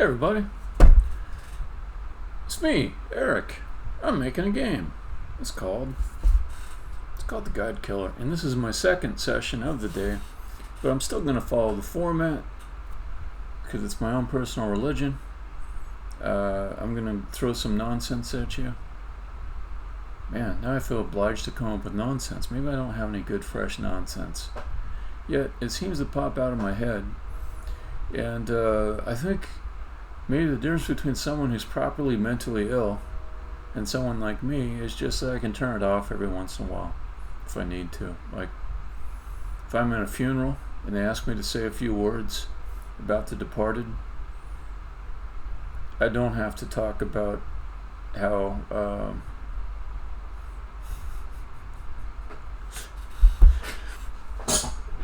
Hey everybody, it's me, Eric. I'm making a game. It's called the Godkiller, and this is my second session of the day, but I'm still going to follow the format because it's my own personal religion. I'm going to throw some nonsense at you. Man, now I feel obliged to come up with nonsense. Maybe I don't have any good fresh nonsense, yet it seems to pop out of my head. And I think maybe the difference between someone who's properly mentally ill and someone like me is just that I can turn it off every once in a while if I need to. Like if I'm at a funeral and they ask me to say a few words about the departed, I don't have to talk about how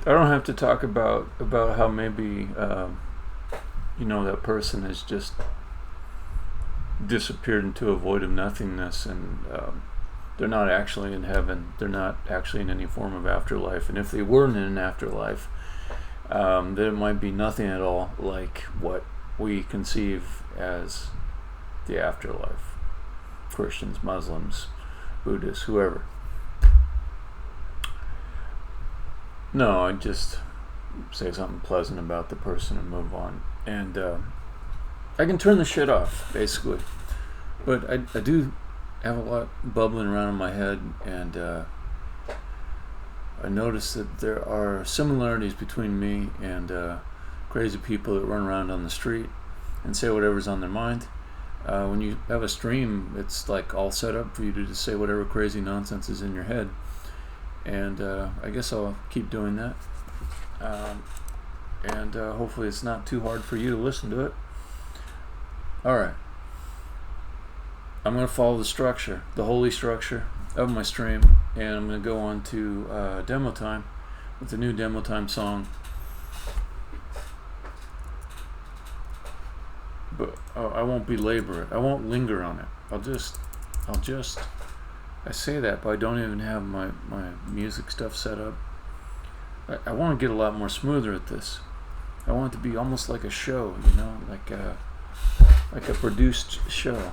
I don't have to talk about how maybe that person has just disappeared into a void of nothingness, and they're not actually in heaven. They're not actually in any form of afterlife. And if they weren't in an afterlife, then it might be nothing at all like what we conceive as the afterlife. Christians, Muslims, Buddhists, whoever. No, I just say something pleasant about the person and move on. And I can turn the shit off, basically. But I do have a lot bubbling around in my head, and I noticed that there are similarities between me and crazy people that run around on the street and say whatever's on their mind. When you have a stream, it's like all set up for you to just say whatever crazy nonsense is in your head. And I guess I'll keep doing that. And hopefully it's not too hard for you to listen to it. Alright. I'm going to follow the structure, the holy structure of my stream, and I'm going to go on to demo time with the new demo time song. But I won't belabor it. I won't linger on it. I'll just I say that, but I don't even have my music stuff set up. I want to get a lot more smoother at this. I want it to be almost like a show, like a produced show.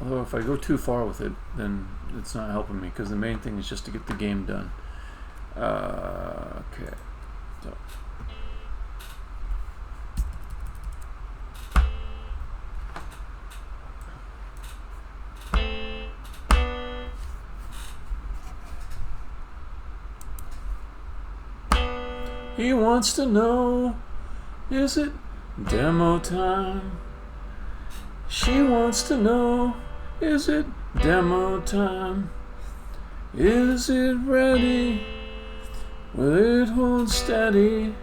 Although if I go too far with it, then it's not helping me, because the main thing is just to get the game done. Okay. So. He wants to know, is it demo time? She wants to know, is it demo time? Is it ready? Will it hold steady?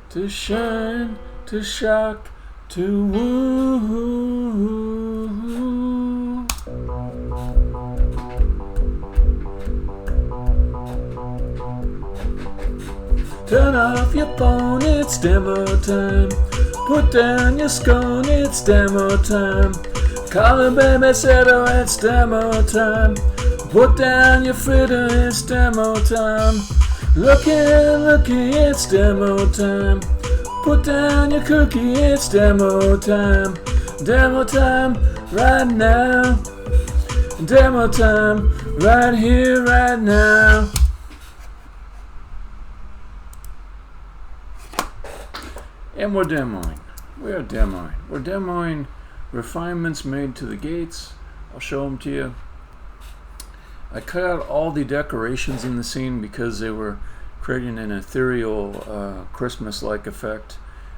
To shine, to shock, to woo. Turn off your phone, it's demo time. Put down your scone, it's demo time. Call a babysitter, it's demo time. Put down your fritter, it's demo time. Looky, it's demo time. Put down your cookie, it's demo time. Demo time, right now. Demo time, right here, right now. And we're demoing. We're demoing refinements made to the gates. I'll show them to you. I cut out all the decorations in the scene because they were creating an ethereal Christmas-like effect,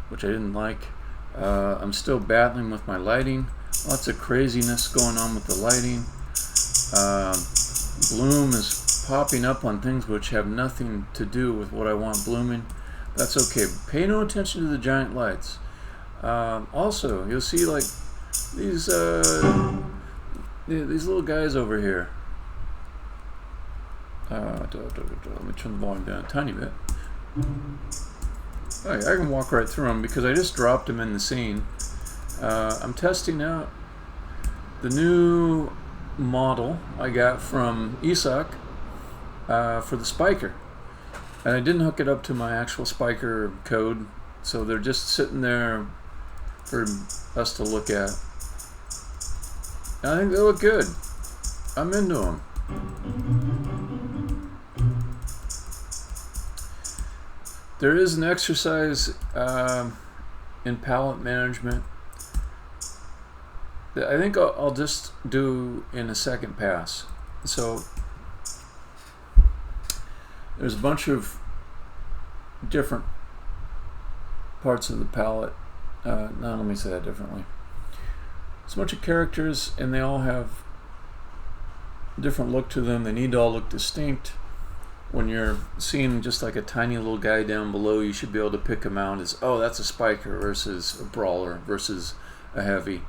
which I didn't like. I'm still battling with my lighting. Lots of craziness going on with the lighting. Bloom is popping up on things which have nothing to do with what I want blooming. That's okay. Pay no attention to the giant lights. Also, you'll see like these little guys over here. Let me turn the volume down a tiny bit. I can walk right through them because I just dropped them in the scene. I'm testing out the new model I got from Isak for the spiker. And I didn't hook it up to my actual spiker code, so they're just sitting there for us to look at. And I think they look good. I'm into them. There is an exercise in palette management that I think I'll just do in a second pass. So there's a bunch of different parts of the palette. Let me say that differently. There's a bunch of characters, and they all have a different look to them. They need to all look distinct. When you're seeing just like a tiny little guy down below, you should be able to pick him out as, oh, that's a spiker versus a brawler versus a heavy.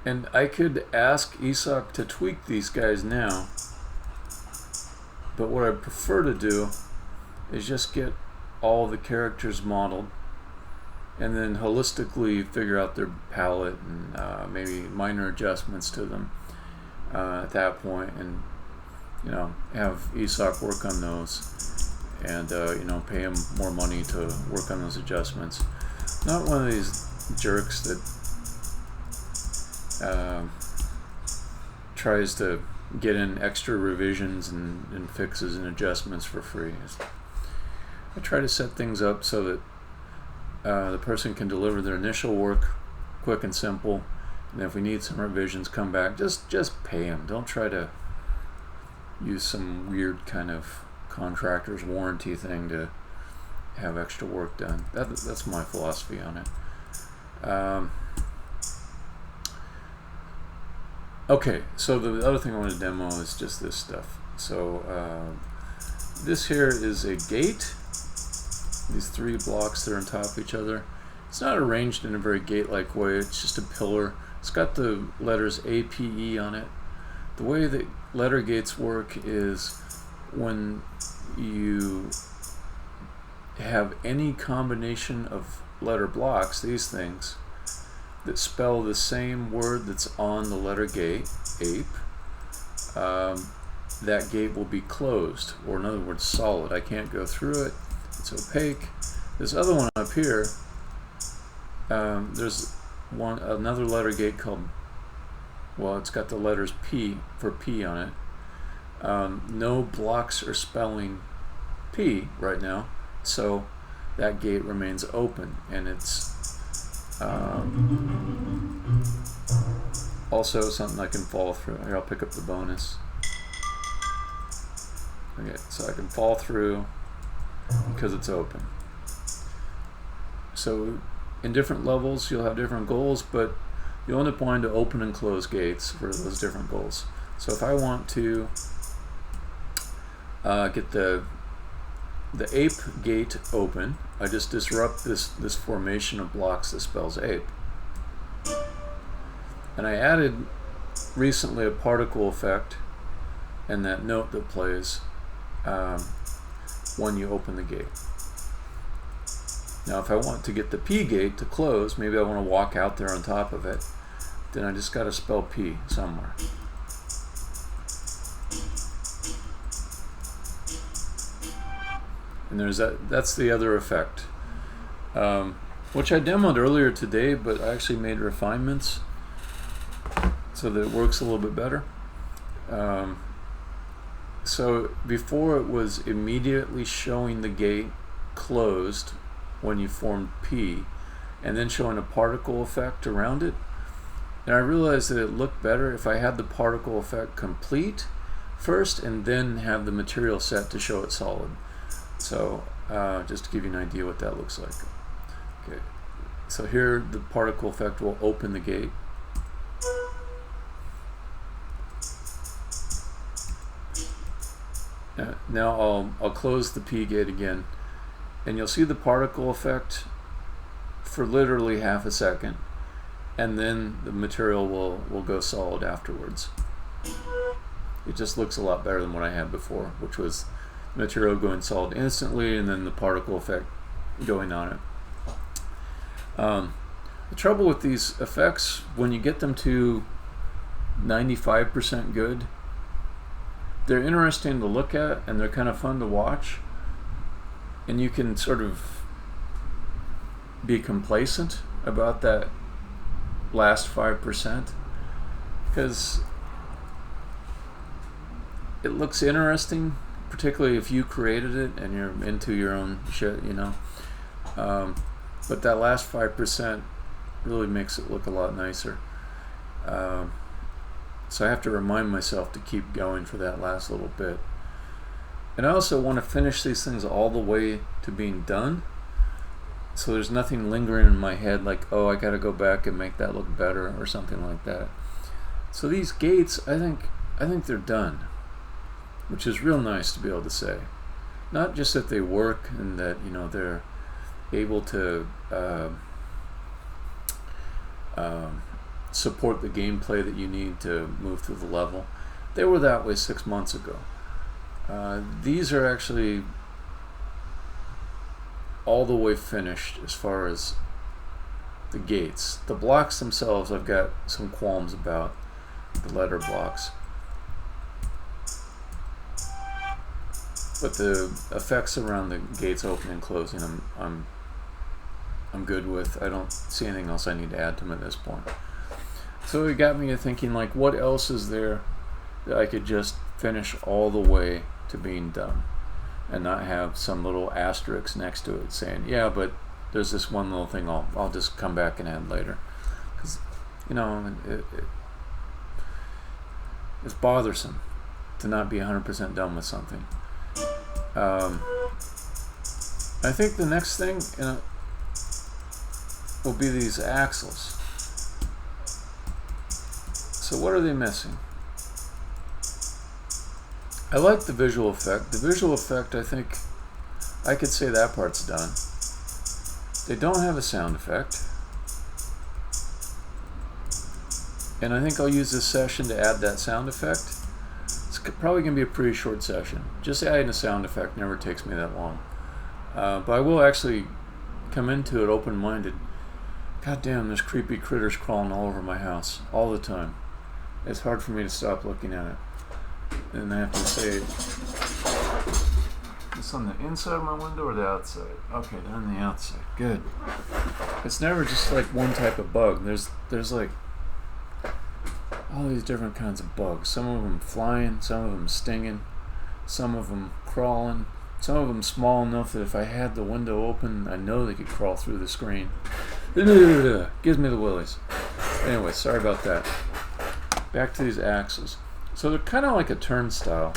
And I could ask Isak to tweak these guys now, but what I prefer to do is just get all the characters modeled and then holistically figure out their palette and maybe minor adjustments to them at that point, and have Isak work on those, and pay him more money to work on those adjustments. Not one of these jerks that tries to get in extra revisions and fixes and adjustments for free. I try to set things up so that the person can deliver their initial work quick and simple, and if we need some revisions, come back. Just pay them. Don't try to use some weird kind of contractor's warranty thing to have extra work done. That's my philosophy on it. Okay, so the other thing I want to demo is just this stuff. So this here is a gate. These three blocks that are on top of each other. It's not arranged in a very gate-like way. It's just a pillar. It's got the letters A, P, E on it. The way that letter gates work is when you have any combination of letter blocks, these things, that spell the same word that's on the letter gate, ape, that gate will be closed, or in other words, solid. I can't go through it. It's opaque. This other one up here, there's another letter gate called, well, it's got the letters P for P on it. No blocks are spelling P right now, so that gate remains open, and it's also something I can fall through. Here, I'll pick up the bonus. Okay, so I can fall through because it's open. So in different levels you'll have different goals, but you'll end up wanting to open and close gates for those different goals. So if I want to get the ape gate open, I just disrupt this formation of blocks that spells ape. And I added recently a particle effect and that note that plays when you open the gate. Now if I want to get the P gate to close, maybe I want to walk out there on top of it, then I just got to spell P somewhere. And that's the other effect, which I demoed earlier today, but I actually made refinements so that it works a little bit better. So before it was immediately showing the gate closed when you formed P, and then showing a particle effect around it. And I realized that it looked better if I had the particle effect complete first and then have the material set to show it solid. So just to give you an idea what that looks like. Okay, so here the particle effect will open the gate. Now I'll close the P gate again, and you'll see the particle effect for literally half a second, and then the material will go solid afterwards. It just looks a lot better than what I had before, which was material going solid instantly and then the particle effect going on it. The trouble with these effects, when you get them to 95% good, they're interesting to look at, and they're kind of fun to watch, and you can sort of be complacent about that last 5%, because it looks interesting, particularly if you created it and you're into your own shit, you know. But that last 5% really makes it look a lot nicer. So I have to remind myself to keep going for that last little bit. And I also want to finish these things all the way to being done, so there's nothing lingering in my head like, oh, I got to go back and make that look better or something like that. So these gates, I think they're done, which is real nice to be able to say. Not just that they work and that, you know, they're able to support the gameplay that you need to move through the level. They were that way 6 months ago. These are actually all the way finished as far as the gates. The blocks themselves, I've got some qualms about, the letter blocks. But the effects around the gates opening and closing, I'm good with. I don't see anything else I need to add to them at this point. So it got me to thinking, like, what else is there that I could just finish all the way to being done and not have some little asterisk next to it saying, yeah, but there's this one little thing I'll just come back and add later. Because, you know, it's bothersome to not be 100% done with something. I think the next thing will be these axles. So what are they missing? I like the visual effect. The visual effect, I think I could say that part's done. They don't have a sound effect. And I think I'll use this session to add that sound effect. It's probably going to be a pretty short session. Just adding a sound effect never takes me that long. But I will actually come into it open-minded. God damn, there's creepy critters crawling all over my house all the time. It's hard for me to stop looking at it. And I have to say, it's on the inside of my window or the outside? Okay, they're on the outside. Good. It's never just like one type of bug. There's like all these different kinds of bugs. Some of them flying, some of them stinging, some of them crawling, some of them small enough that if I had the window open, I know they could crawl through the screen. Gives me the willies. Anyway, sorry about that. Back to these axles. So they're kind of like a turnstile.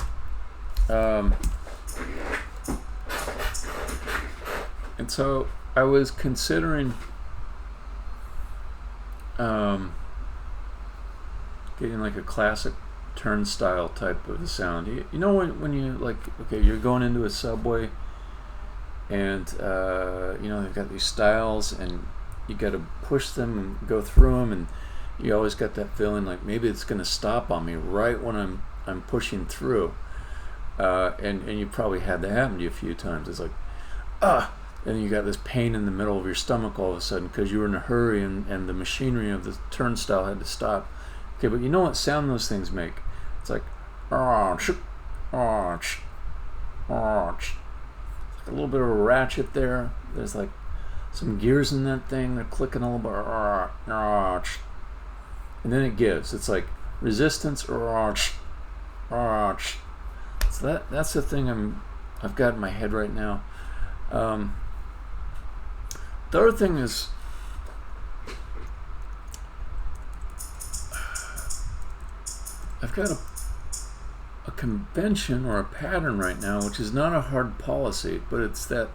And so I was considering getting like a classic turnstile type of a sound. You know when you like, okay, you're going into a subway and you know, they've got these stiles and you got to push them and go through them, and you always got that feeling like maybe it's going to stop on me right when I'm pushing through, and you probably had that happen to you a few times. It's like, and you got this pain in the middle of your stomach all of a sudden because you were in a hurry and the machinery of the turnstile had to stop. Okay, but you know what sound those things make? It's like, a little bit of a ratchet there. There's like some gears in that thing. They're clicking a little bit, and then it gives. It's like resistance, so that's the thing I've got in my head right now. The other thing is, I've got a convention or a pattern right now, which is not a hard policy, but it's that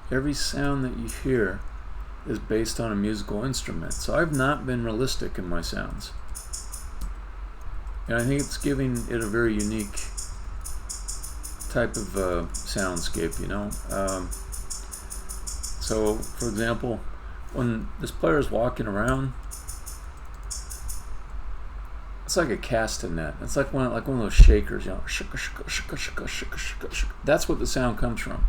every sound that you hear is based on a musical instrument. So I've not been realistic in my sounds. And I think it's giving it a very unique type of soundscape, you know. So, for example, when this player is walking around, it's like a castanet. It's like one of those shakers, you know. That's what the sound comes from.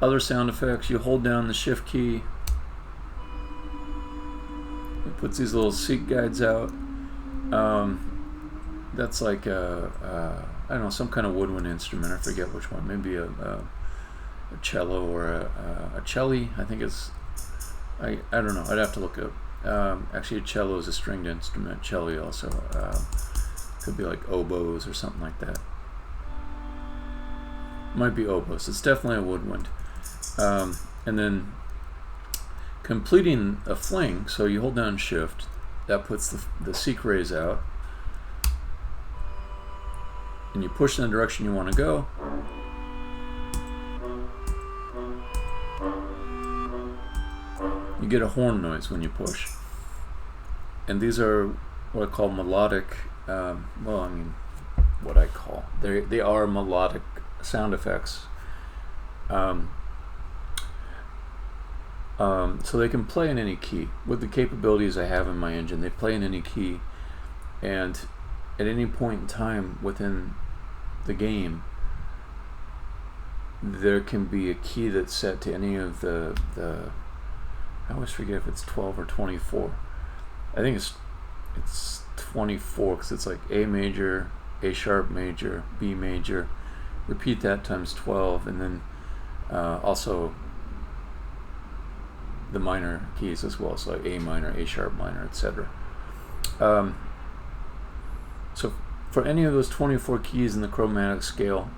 Other sound effects, you hold down the shift key, it puts these little seat guides out. that's like I don't know, some kind of woodwind instrument. I forget which one. Maybe a cello or a celli. I think it's. I don't know. I'd have to look it up. Actually, a cello is a stringed instrument. Celli also could be like oboes or something like that. Might be oboes. It's definitely a woodwind. And then completing a fling. So you hold down Shift. That puts the seek rays out. And you push in the direction you want to go. You get a horn noise when you push. And these are what I call melodic, well, I mean, what I call, they are melodic sound effects. So they can play in any key. With the capabilities I have in my engine, they play in any key. And at any point in time within the game, there can be a key that's set to any of the I always forget if it's 12 or 24. I think it's 24 because it's like A major, A sharp major, B major. Repeat that times 12, and then also the minor keys as well, so like A minor, A sharp minor, etc. So for any of those 24 keys in the chromatic scale,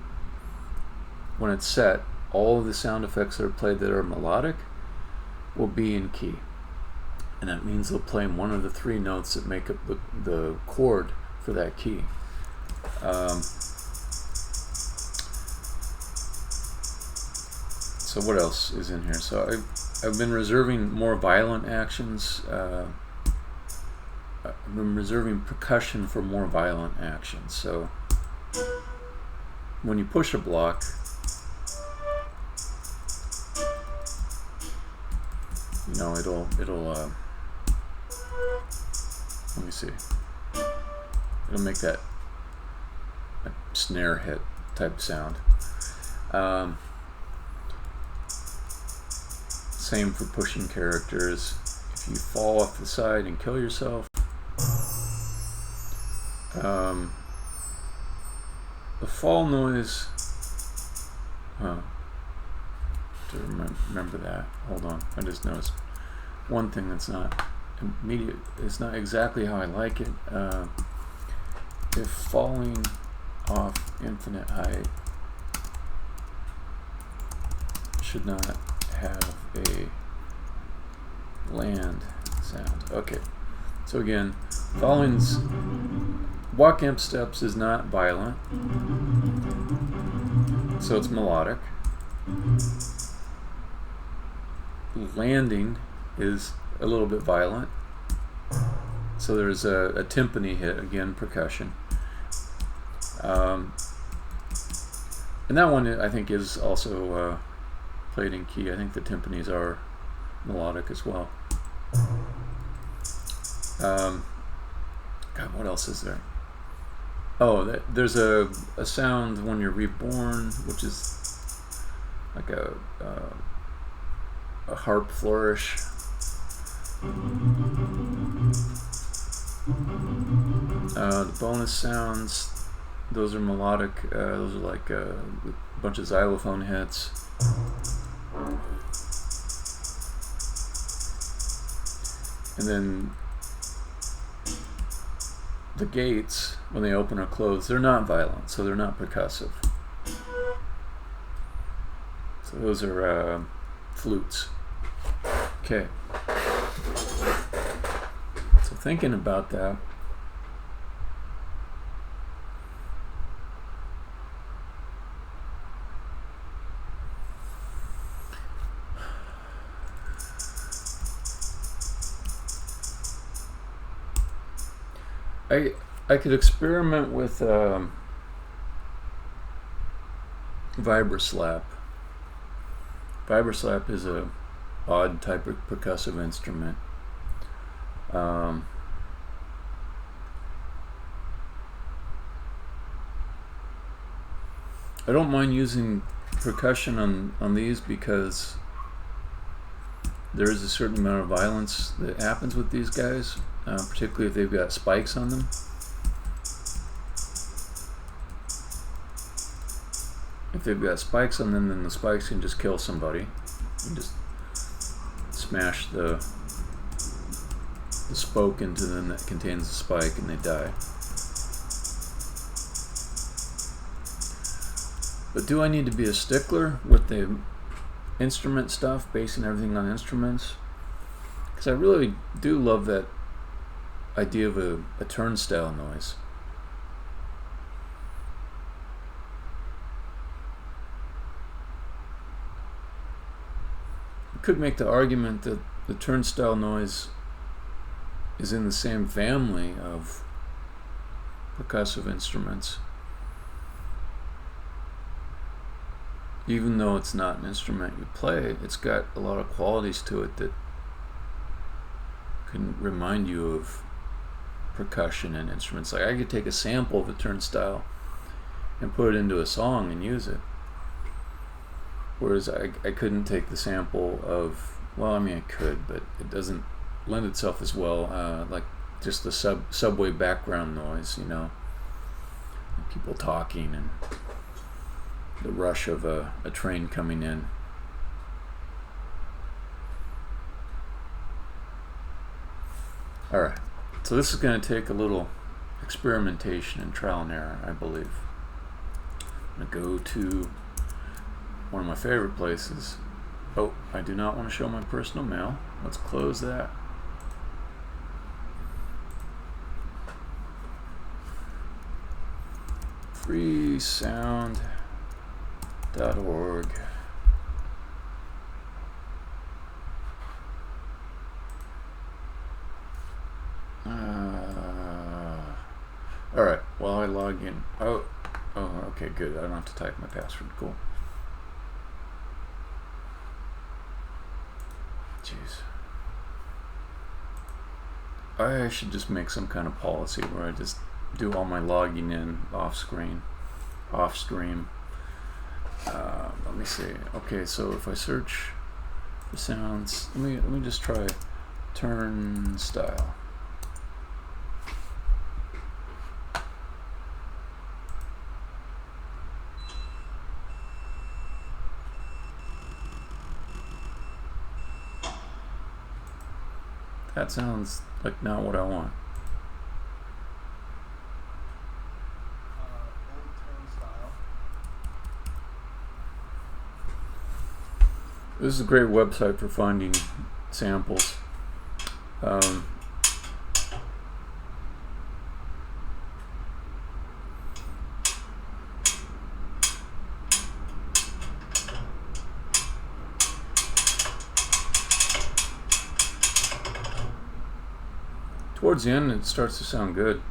when it's set, all of the sound effects that are played that are melodic will be in key. And that means they'll play in one of the three notes that make up the chord for that key. So what else is in here? So I've been reserving more violent actions. I've been reserving percussion for more violent actions. So when you push a block, you know, it'll let me see, it'll make that snare hit type sound. Same for pushing characters. If you fall off the side and kill yourself, the fall noise, to remember that. Hold on, I just noticed one thing that's not immediate. It's not exactly how I like it. If falling off infinite height should not have a land sound. Okay, so again, falling's walk amp steps is not violent, so it's melodic. Landing is a little bit violent, so there's a timpani hit, again percussion, and that one I think is also played in key. I think the timpanis are melodic as well. God, what else is there? Oh, there's a sound when you're reborn, which is like a harp flourish. The bonus sounds, those are melodic. Those are like a bunch of xylophone hits. And then the gates, when they open or close, they're not violent, so they're not percussive. So those are flutes. Okay. So thinking about that, I could experiment with Vibraslap. Vibraslap is a odd type of percussive instrument. I don't mind using percussion on these because there is a certain amount of violence that happens with these guys, particularly if they've got spikes on them. if they've got spikes on them, then the spikes can just kill somebody. You just smash the spoke into them that contains the spike and they die. But do I need to be a stickler with the instrument stuff, basing everything on instruments? Because I really do love that idea of a turnstile noise. You could make the argument that the turnstile noise is in the same family of percussive instruments, even though it's not an instrument you play. It's got a lot of qualities to it that can remind you of percussion and instruments. Like I could take a sample of a turnstile and put it into a song and use it, whereas I couldn't take the sample of, well, I mean I could, but it doesn't lend itself as well, like just the subway background noise, you know, people talking and the rush of a train coming in. Alright, so this is going to take a little experimentation and trial and error, I believe. I'm going to go to one of my favorite places. Oh, I do not want to show my personal mail. Let's close that. freesound.org. Alright, while I log in. Oh, okay, good. I don't have to type my password. Cool. Jeez. I should just make some kind of policy where I just do all my logging in off stream. Let me see. Okay, so if I search for sounds, let me just try turnstile. That sounds like not what I want. This is a great website for finding samples. Towards the end, it starts to sound good.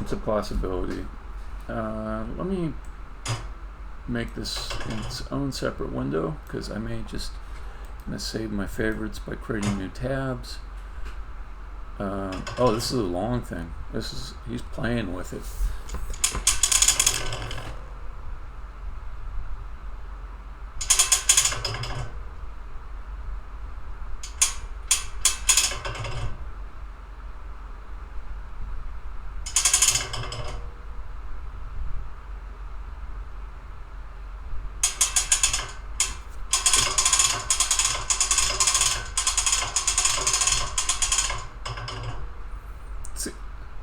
It's a possibility. Let me make this in its own separate window, because I may just save my favorites by creating new tabs. Oh, this is a long thing. He's playing with it.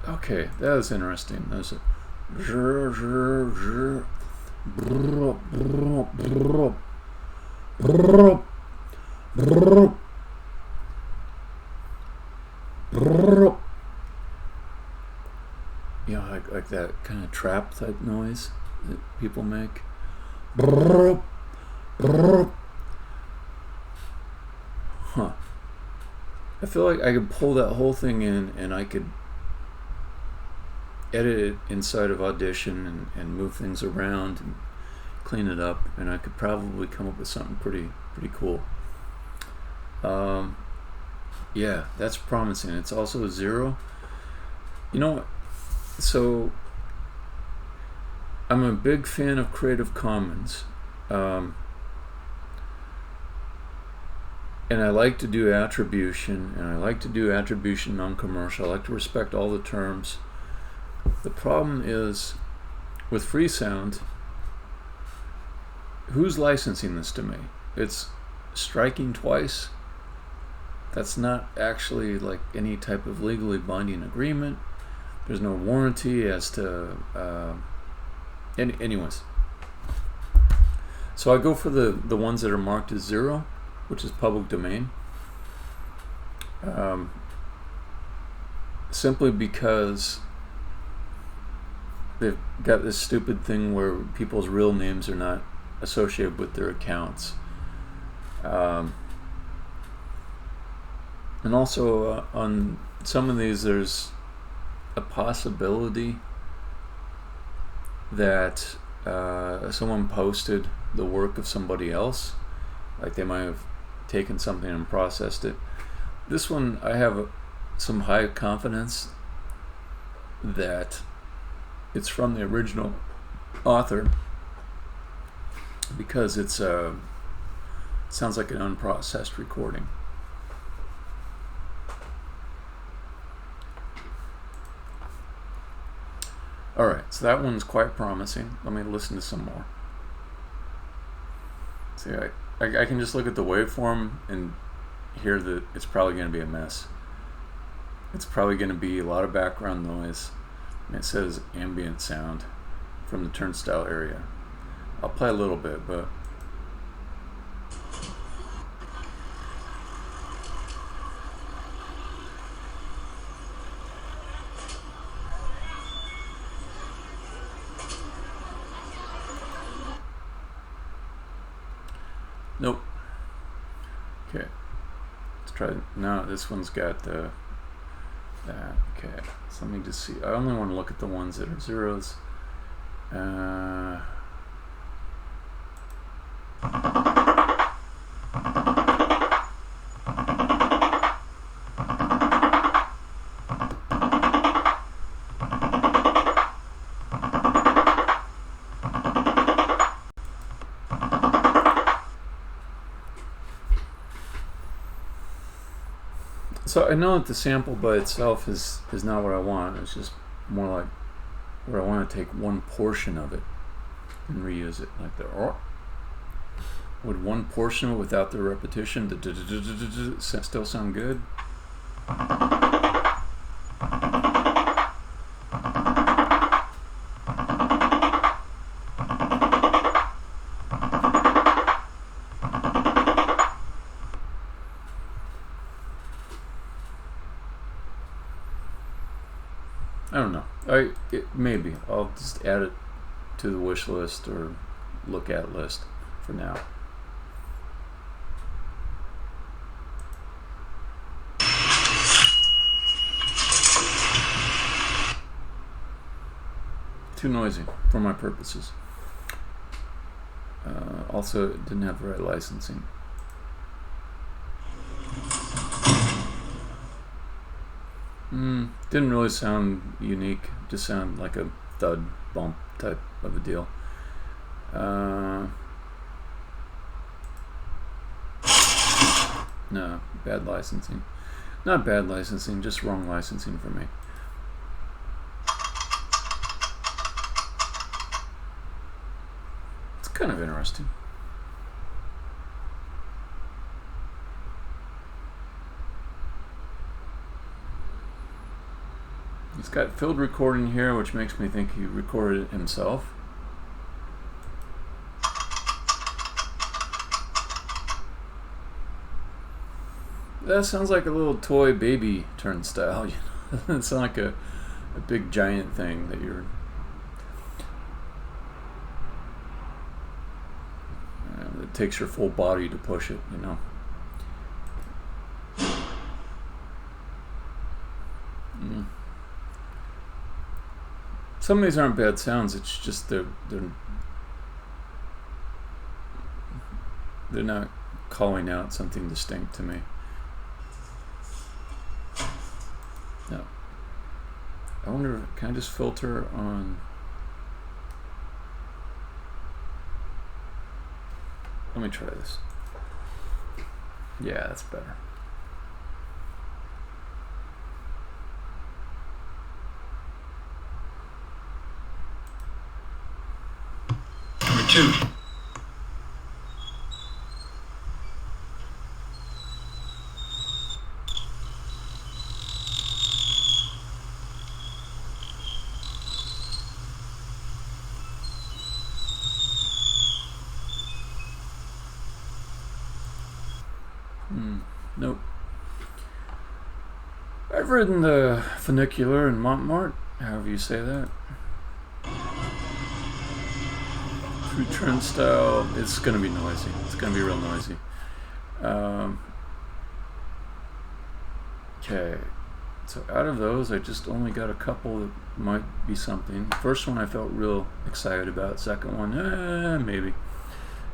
Okay, that was interesting. There's a you know, like that kind of trap type noise that people make. Huh. I feel like I could pull that whole thing in and I could edit it inside of Audition and move things around and clean it up, and I could probably come up with something pretty cool. Yeah, that's promising. It's also a 0. You know what? So I'm a big fan of Creative Commons, and I like to do attribution, and I like to do attribution non-commercial. I like to respect all the terms. The problem is with Freesound, who's licensing this to me? It's striking twice. That's not actually like any type of legally binding agreement. There's no warranty as to anyways. So I go for the ones that are marked as 0, which is public domain. Simply because they've got this stupid thing where people's real names are not associated with their accounts. And also on some of these there's a possibility that someone posted the work of somebody else, like they might have taken something and processed it. This one I have some high confidence that it's from the original author, because it sounds like an unprocessed recording. Alright, so that one's quite promising. Let me listen to some more. See, I can just look at the waveform and hear that it's probably going to be a mess. It's probably going to be a lot of background noise. And it says ambient sound from the turnstile area. I'll play a little bit, but nope. Okay, let's try. No, this one's got that. Okay, so let me just see. I only want to look at the ones that are zeros. So I know that the sample by itself is not what I want. It's just more like where I want to take one portion of it and reuse it, like the would one portion of it without the repetition still sound good? I don't know. Maybe I'll just add it to the wish list or look at list for now. Too noisy for my purposes. Also, it didn't have the right licensing. Didn't really sound unique, just sound like a thud bump type of a deal. No, bad licensing. Not bad licensing, just wrong licensing for me. It's kind of interesting. He's got field recording here, which makes me think he recorded it himself. That sounds like a little toy baby turnstile. You know? It's not like a big giant thing that you're... it takes your full body to push it, you know. Some of these aren't bad sounds, it's just they're not calling out something distinct to me. No. I wonder, can I just filter on... Let me try this. Yeah, that's better. Two. I've ridden the funicular in Montmartre, however you say that. Through turnstile, it's going to be noisy. It's going to be real noisy. Okay, so out of those, I just only got a couple that might be something. First one I felt real excited about. Second one, maybe.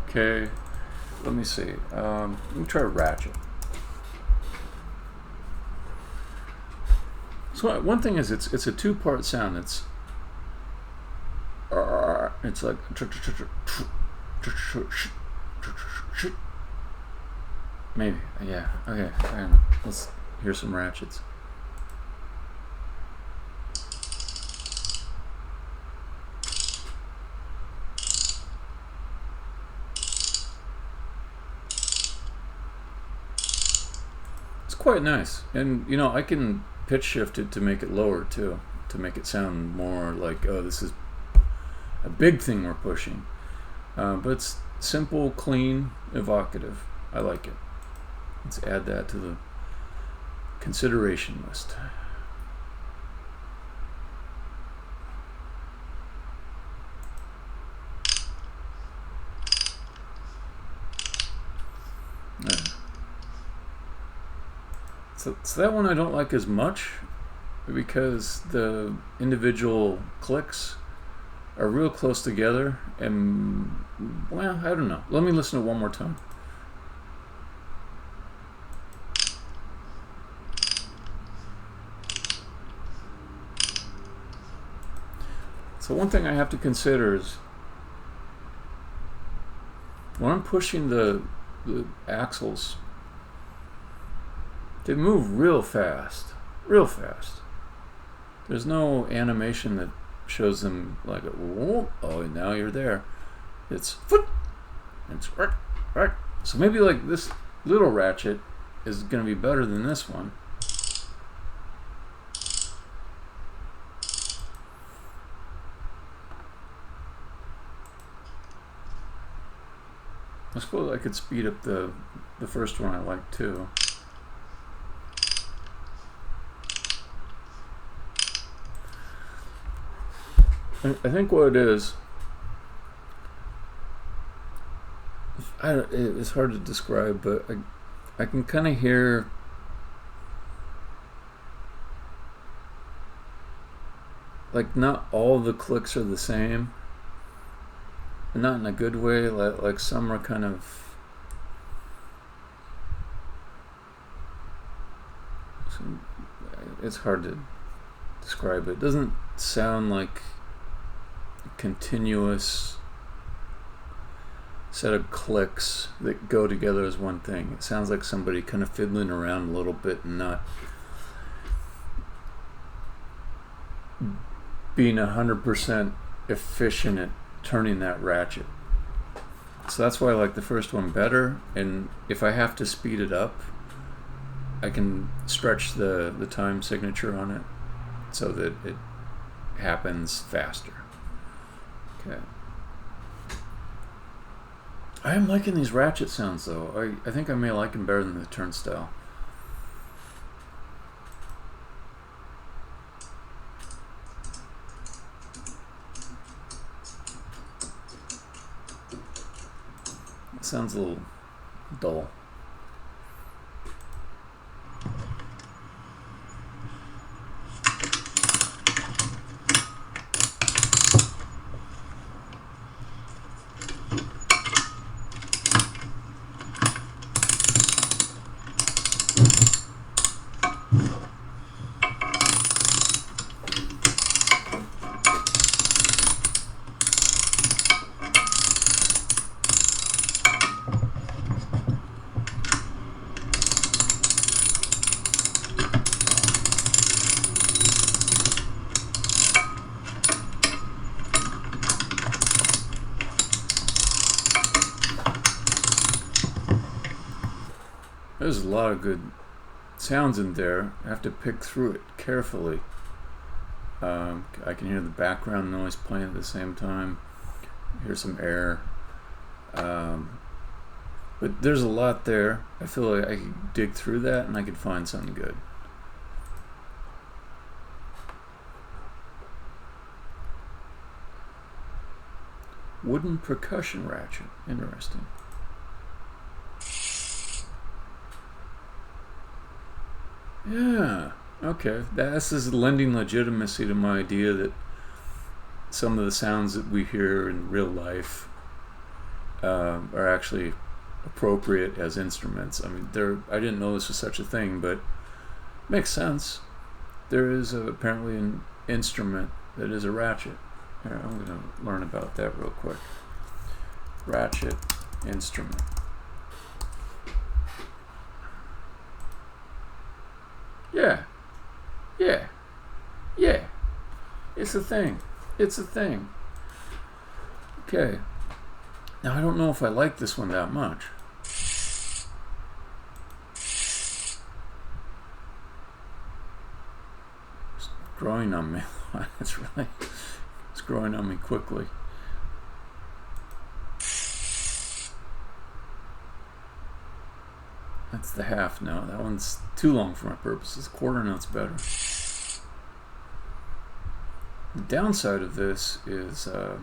Okay, let me see. Let me try ratchet. So one thing is, it's a two-part sound. It's like maybe, yeah. Okay, let's hear some ratchets. It's quite nice, and you know I can pitch shift it to make it lower too, to make it sound more like, oh, this is a big thing we're pushing. But it's simple, clean, evocative. I like it. Let's add that to the consideration list. So that one I don't like as much because the individual clicks are real close together, and well, I don't know. Let me listen to it one more time. So one thing I have to consider is when I'm pushing the axles, they move real fast, real fast. There's no animation that shows them like, oh, now you're there. It's foot. It's right. So maybe like this little ratchet is going to be better than this one. I suppose I could speed up the first one I like too. I think what it is, it's hard to describe, but I can kind of hear like not all the clicks are the same, not in a good way. Like some are kind of it's hard to describe it. It doesn't sound like continuous set of clicks that go together as one thing. It sounds like somebody kind of fiddling around a little bit and not being 100% efficient at turning that ratchet. So that's why I like the first one better, and if I have to speed it up, I can stretch the time signature on it so that it happens faster. Okay. I am liking these ratchet sounds though. I think I may like them better than the turnstile. It sounds a little dull. There's a lot of good sounds in there. I have to pick through it carefully. I can hear the background noise playing at the same time. Hear some air. But there's a lot there. I feel like I could dig through that and I could find something good. Wooden percussion ratchet. Interesting. Yeah. Okay. This is lending legitimacy to my idea that some of the sounds that we hear in real life are actually appropriate as instruments. I mean, I didn't know this was such a thing, but makes sense. There is apparently an instrument that is a ratchet. Here, I'm going to learn about that real quick. Ratchet instrument. Yeah. Yeah. Yeah. It's a thing. It's a thing. Okay. Now, I don't know if I like this one that much. It's growing on me. It's growing on me quickly. That's the half note. That one's too long for my purposes. Quarter note's better. The downside of this is there's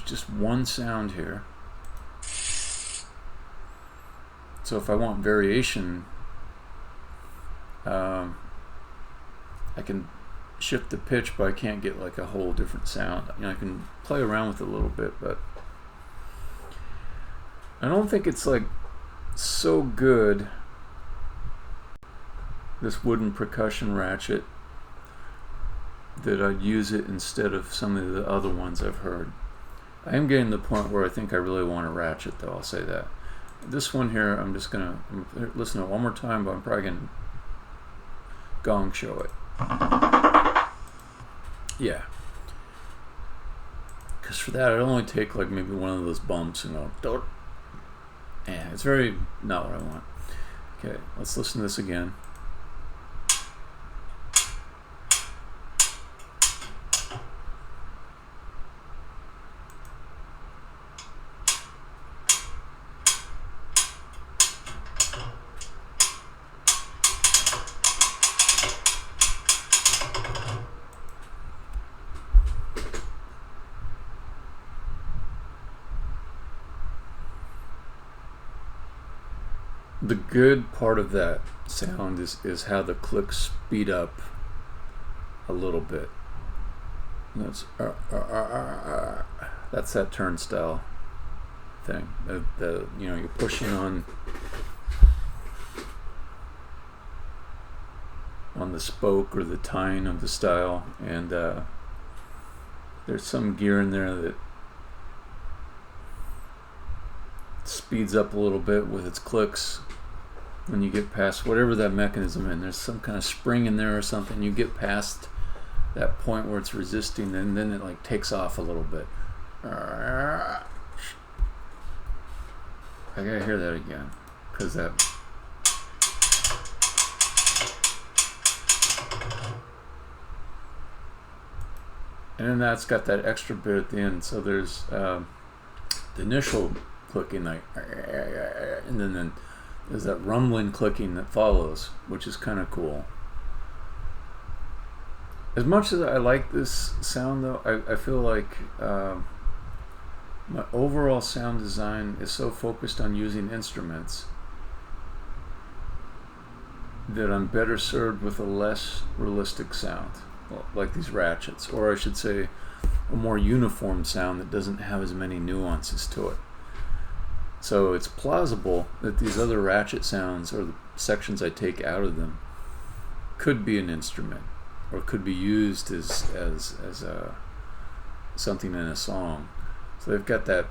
just one sound here. So if I want variation, I can shift the pitch, but I can't get like a whole different sound. I can play around with it a little bit, but I don't think it's like so good, this wooden percussion ratchet, that I'd use it instead of some of the other ones I've heard. I am getting to the point where I think I really want a ratchet, though, I'll say that. This one here, I'm gonna listen to it one more time, but I'm probably gonna gong show it. Yeah. Because for that, I'd only take like maybe one of those bumps, don't. Yeah, it's very not what I want. Okay, let's listen to this again. The good part of that sound is how the clicks speed up a little bit. That's that turnstile thing. You're pushing on the spoke or the tine of the style, and there's some gear in there that speeds up a little bit with its clicks. When you get past whatever that mechanism is, there's some kind of spring in there or something, you get past that point where it's resisting, and then it like takes off a little bit. I gotta hear that again, because that and then that's got that extra bit at the end. So there's the initial clicking, like, and then there's that rumbling clicking that follows, which is kind of cool. As much as I like this sound, though, I feel like my overall sound design is so focused on using instruments that I'm better served with a less realistic sound, like these ratchets, or I should say a more uniform sound that doesn't have as many nuances to it. So it's plausible that these other ratchet sounds, or the sections I take out of them, could be an instrument, or could be used as something in a song. So they've got that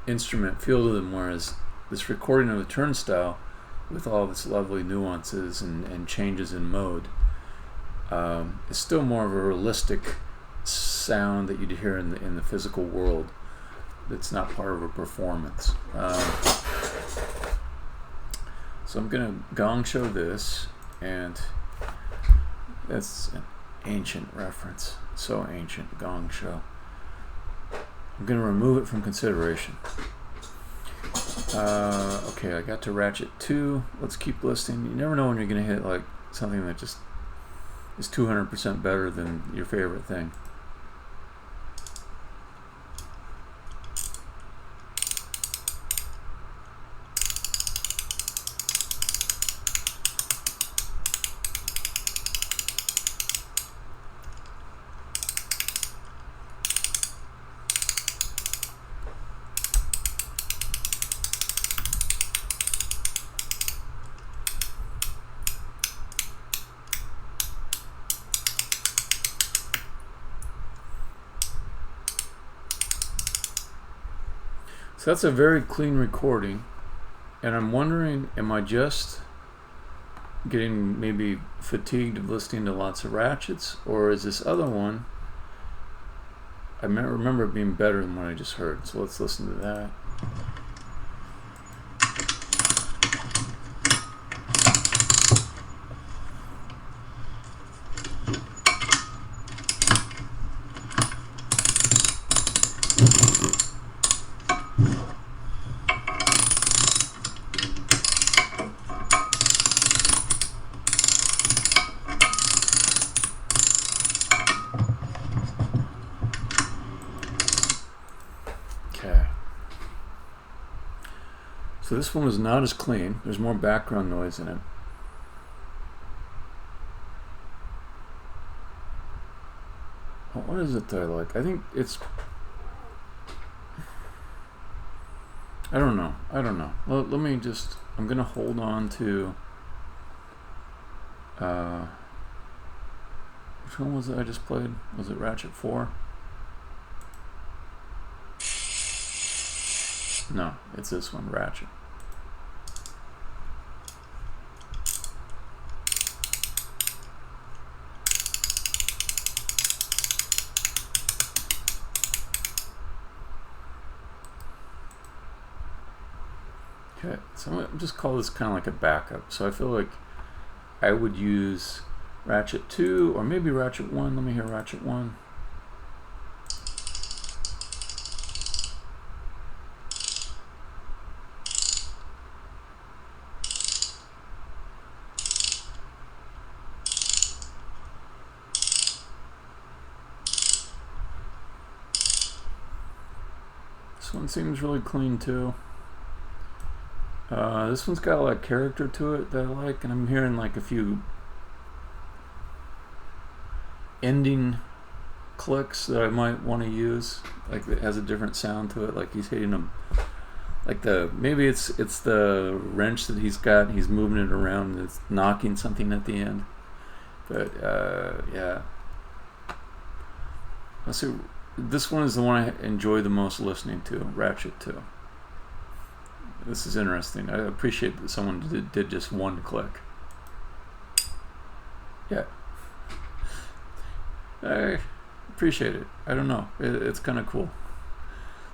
instrument feel to them, whereas this recording of a turnstile, with all of its lovely nuances and changes in mode, is still more of a realistic sound that you'd hear in the physical world. That's not part of a performance. So I'm gonna gong show this, and that's an ancient reference, so ancient, gong show. I'm gonna remove it from consideration. Okay, I got to ratchet 2. Let's keep listening. You never know when you're gonna hit like something that just is 200% better than your favorite thing. So that's a very clean recording, and I'm wondering, am I just getting maybe fatigued of listening to lots of ratchets, or is this other one, I remember it being better than what I just heard. So let's listen to that. So this one is not as clean. There's more background noise in it. Well, what is it that I like? I think it's... I don't know. Let me just... I'm going to hold on to... which one was it I just played? Was it Ratchet 4? No, it's this one, Ratchet. Okay, so I'm gonna just call this kind of like a backup. So I feel like I would use Ratchet 2 or maybe Ratchet 1. Let me hear Ratchet 1. This one seems really clean too. This one's got a lot of character to it that I like, and I'm hearing like a few ending clicks that I might want to use. Like it has a different sound to it. Like he's hitting them, like maybe it's the wrench that he's got. He's moving it around. And it's knocking something at the end. But yeah. Let's see. This one is the one I enjoy the most listening to, Ratchet 2. This is interesting. I appreciate that someone did just one click. Yeah. I appreciate it. I don't know. It's kind of cool.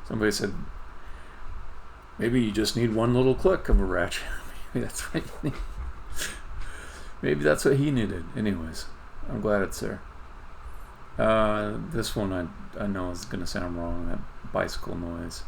Somebody said, maybe you just need one little click of a ratchet. Maybe that's what you need. Maybe that's what he needed. Anyways, I'm glad it's there. This one I know is going to sound wrong, that bicycle noise.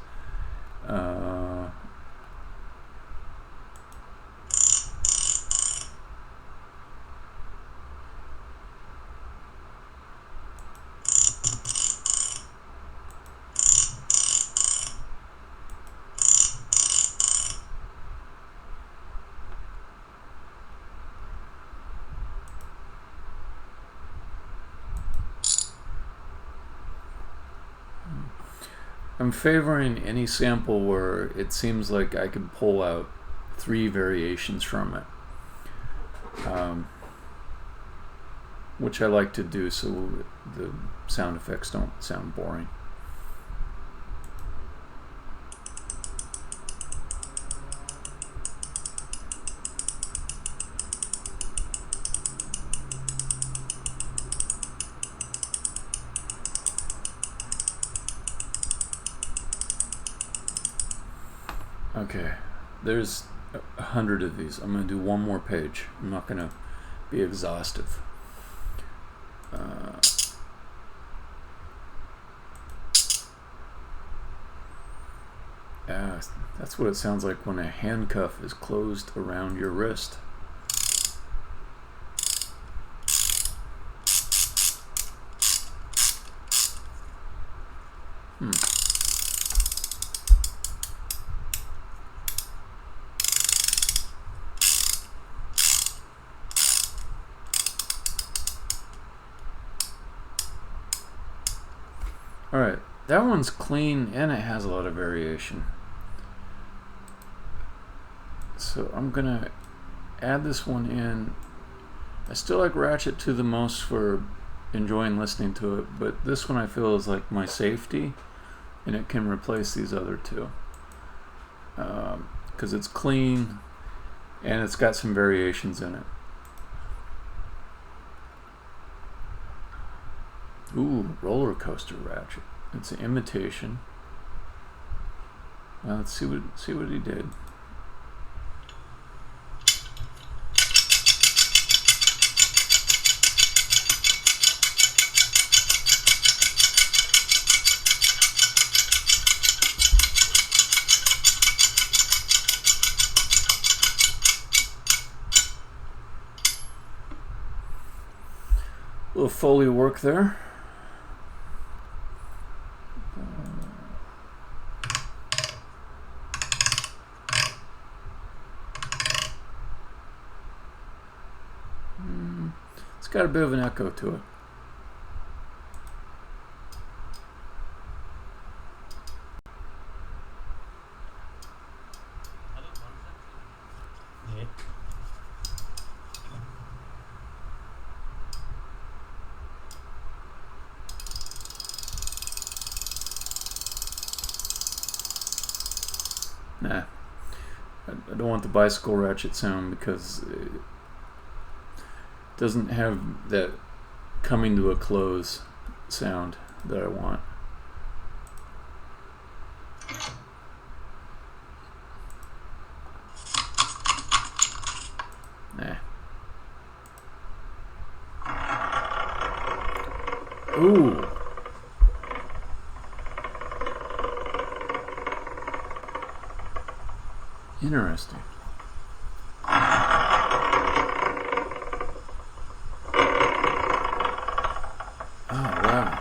I'm favoring any sample where it seems like I could pull out 3 variations from it, which I like to do so the sound effects don't sound boring. Okay, there's 100 of these. I'm going to do one more page. I'm not going to be exhaustive. That's what it sounds like when a handcuff is closed around your wrist. Alright, that one's clean and it has a lot of variation. So I'm gonna add this one in. I still like Ratchet 2 the most for enjoying listening to it, but this one I feel is like my safety, and it can replace these other two. because it's clean and it's got some variations in it. Ooh, roller coaster ratchet. It's an imitation. Well, let's see what he did. A little Foley work there. It's got a bit of an echo to it. Nah, I don't want the bicycle ratchet sound because it doesn't have that coming to a close sound that I want. Nah. Ooh. Interesting. Oh, wow.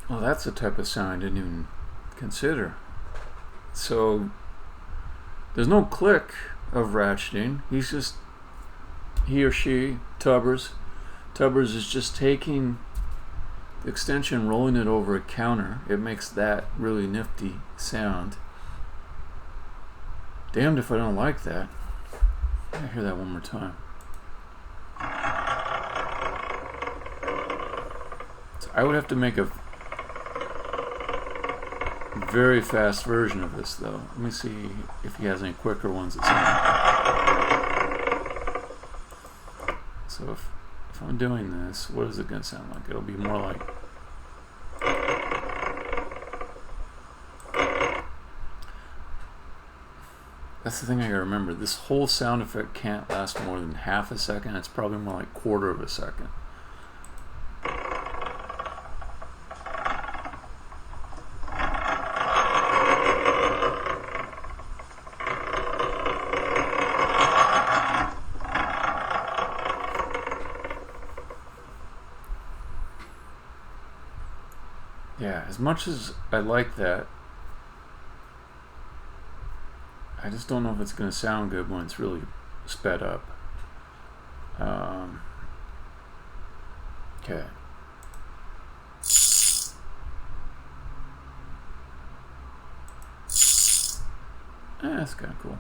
Well, that's the type of sound I didn't even consider. So, there's no click of ratcheting. He's just, he or she, Tubbers is just taking the extension, rolling it over a counter. It makes that really nifty sound. Damned if I don't like that. I hear that one more time. So I would have to make a very fast version of this though. Let me see if he has any quicker ones that sound. So if I'm doing this, what is it going to sound like? It'll be more like, that's the thing I gotta remember. This whole sound effect can't last more than half a second. It's probably more like quarter of a second. Yeah, as much as I like that, I just don't know if it's going to sound good when it's really sped up. Okay. That's kind of cool.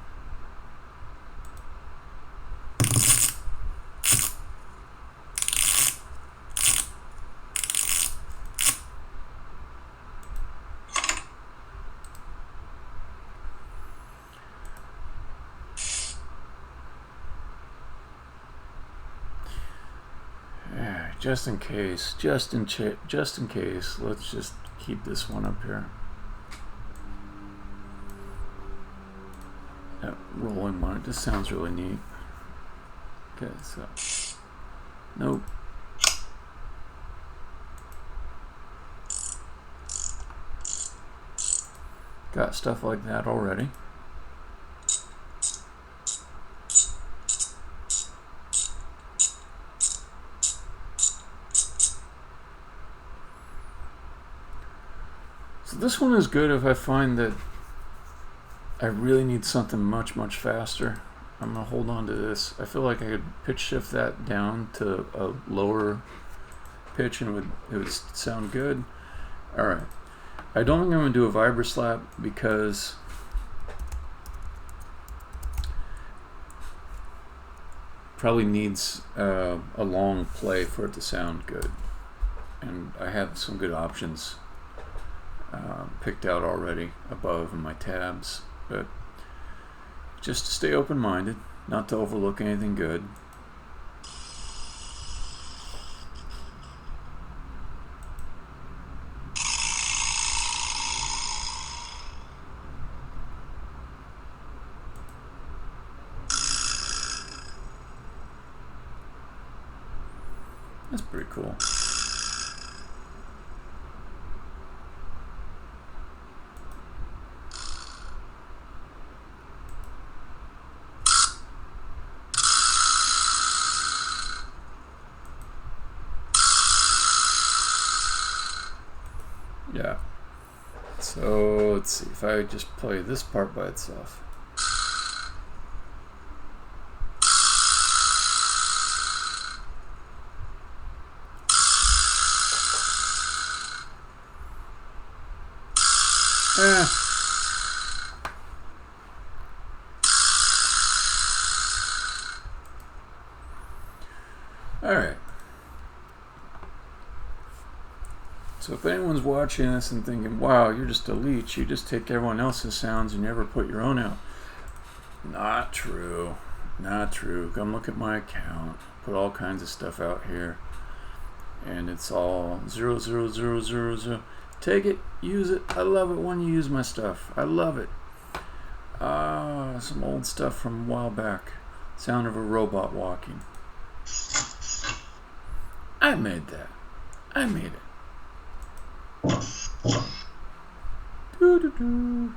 Just in case, let's just keep this one up here. That rolling one, it just sounds really neat. Okay, so, nope. Got stuff like that already. So this one is good if I find that I really need something much faster. I'm gonna hold on to this. I feel like I could pitch shift that down to a lower pitch and it would sound good. All right. I don't think I'm gonna do a vibra slap because probably needs a long play for it to sound good. And I have some good options picked out already above in my tabs, but just to stay open-minded, not to overlook anything good. That's pretty cool. Yeah. So let's see if I just play this part by itself. Alright. So if anyone's watching this and thinking, wow, you're just a leech, you just take everyone else's sounds and never put your own out. Not true. Not true. Come look at my account. Put all kinds of stuff out here. And it's all 0, 0, 0, 0, 0. Take it, use it. I love it when you use my stuff. I love it. Some old stuff from a while back. Sound of a robot walking. I made that. I made it. Doo-doo-doo.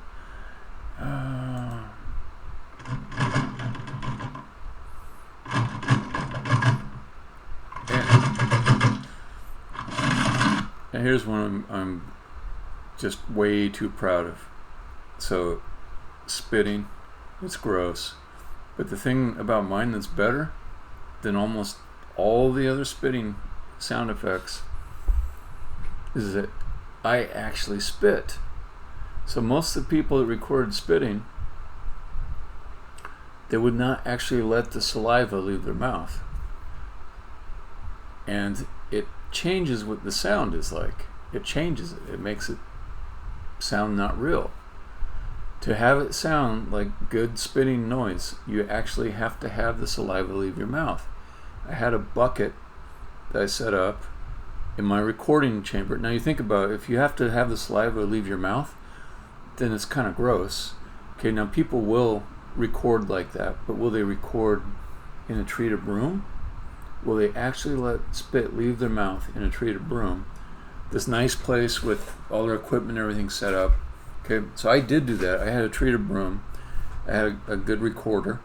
And here's one I'm just way too proud of. So, spitting, it's gross. But the thing about mine that's better than almost all the other spitting sound effects is that I actually spit. So most of the people that recorded spitting, they would not actually let the saliva leave their mouth. And it changes what the sound is like. It changes it. It makes it sound not real. To have it sound like good spitting noise, you actually have to have the saliva leave your mouth. I had a bucket that I set up in my recording chamber. Now you think about it, if you have to have the saliva leave your mouth, then it's kind of gross. Okay, now people will record like that, but will they record in a treated room? Will they actually let spit leave their mouth in a treated room? This nice place with all their equipment and everything set up. Okay, so I did do that. I had a treated room. I had a good recorder.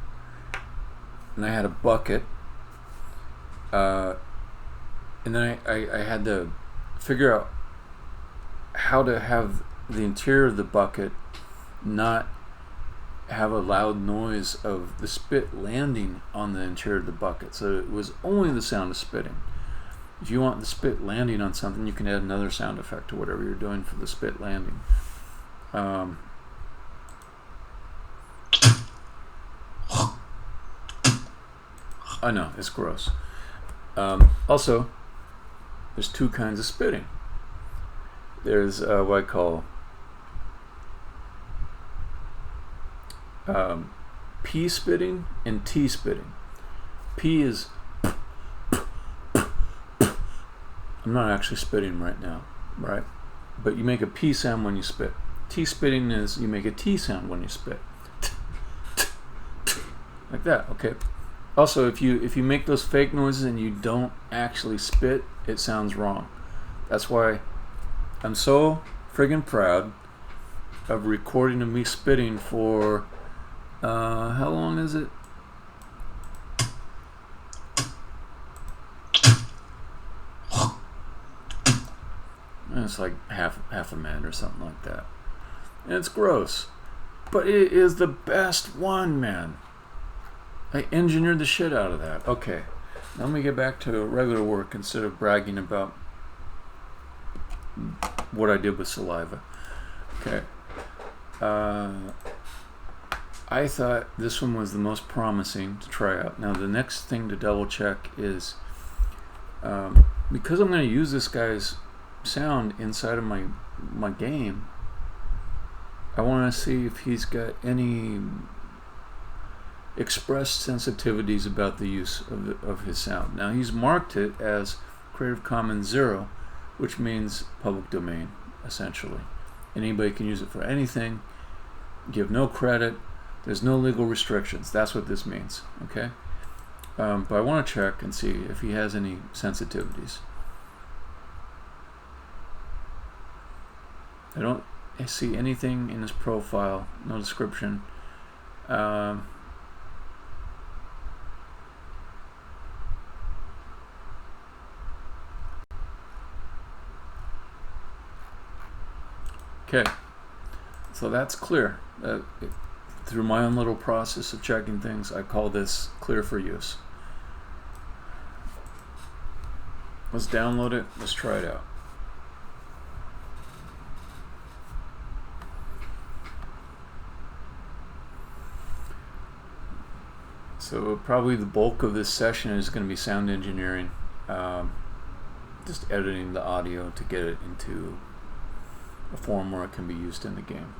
And I had a bucket. And then I had to figure out how to have the interior of the bucket not have a loud noise of the spit landing on the interior of the bucket. So it was only the sound of spitting. If you want the spit landing on something, you can add another sound effect to whatever you're doing for the spit landing. I know, it's gross. Also, there's two kinds of spitting. There's what I call P spitting and T spitting. P is I'm not actually spitting right now, right? But you make a P sound when you spit. T spitting is you make a T sound when you spit. Like that, okay. Also, if you make those fake noises and you don't actually spit, it sounds wrong. That's why I'm so friggin' proud of recording of me spitting for how long is it? It's like half a minute or something like that. And it's gross. But it is the best one, man. I engineered the shit out of that. Okay. Now let me get back to regular work instead of bragging about what I did with saliva. Okay. I thought this one was the most promising to try out. Now the next thing to double check is, because I'm going to use this guy's sound inside of my game, I want to see if he's got any expressed sensitivities about the use of his sound. Now he's marked it as Creative Commons 0, which means public domain, essentially. Anybody can use it for anything, give no credit, there's no legal restrictions. That's what this means, okay? But I want to check and see if he has any sensitivities. I don't see anything in his profile, no description. Okay, so that's clear. Through my own little process of checking things, I call this clear for use. Let's download it, let's try it out. So probably the bulk of this session is going to be sound engineering, just editing the audio to get it into a form where it can be used in the game.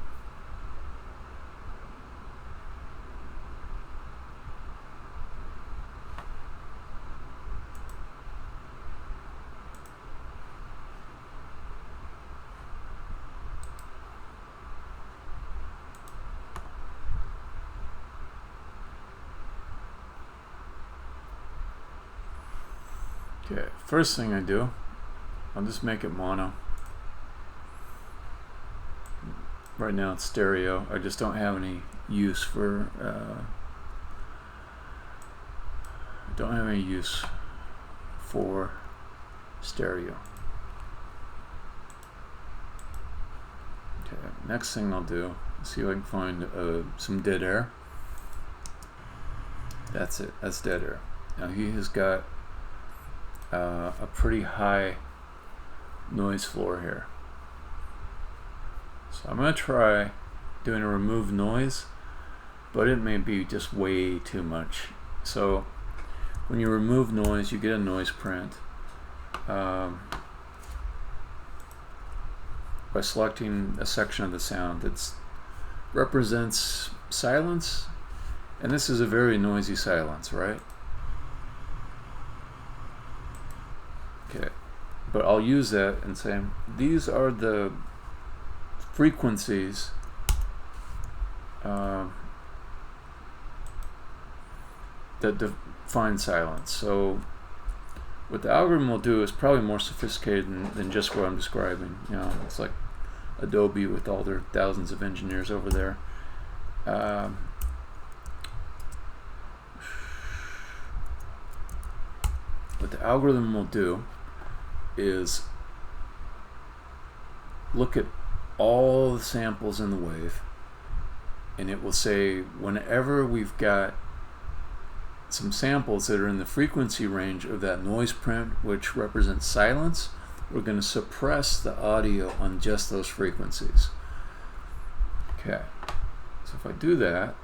Okay, first thing I do, I'll just make it mono. Right now it's stereo. I just don't have any use for stereo. Okay, next thing I'll do, see if I can find some dead air. That's it, that's dead air. Now he has got a pretty high noise floor here. So I'm going to try doing a remove noise, but it may be just way too much. So when you remove noise, you get a noise print by selecting a section of the sound that represents silence, and this is a very noisy silence, right? Okay, but I'll use that and say these are the frequencies that define silence. So what the algorithm will do is probably more sophisticated than just what I'm describing. You know, it's like Adobe with all their thousands of engineers over there. What the algorithm will do is look at all the samples in the wave, and it will say whenever we've got some samples that are in the frequency range of that noise print, which represents silence, we're going to suppress the audio on just those frequencies. Okay, so if I do that,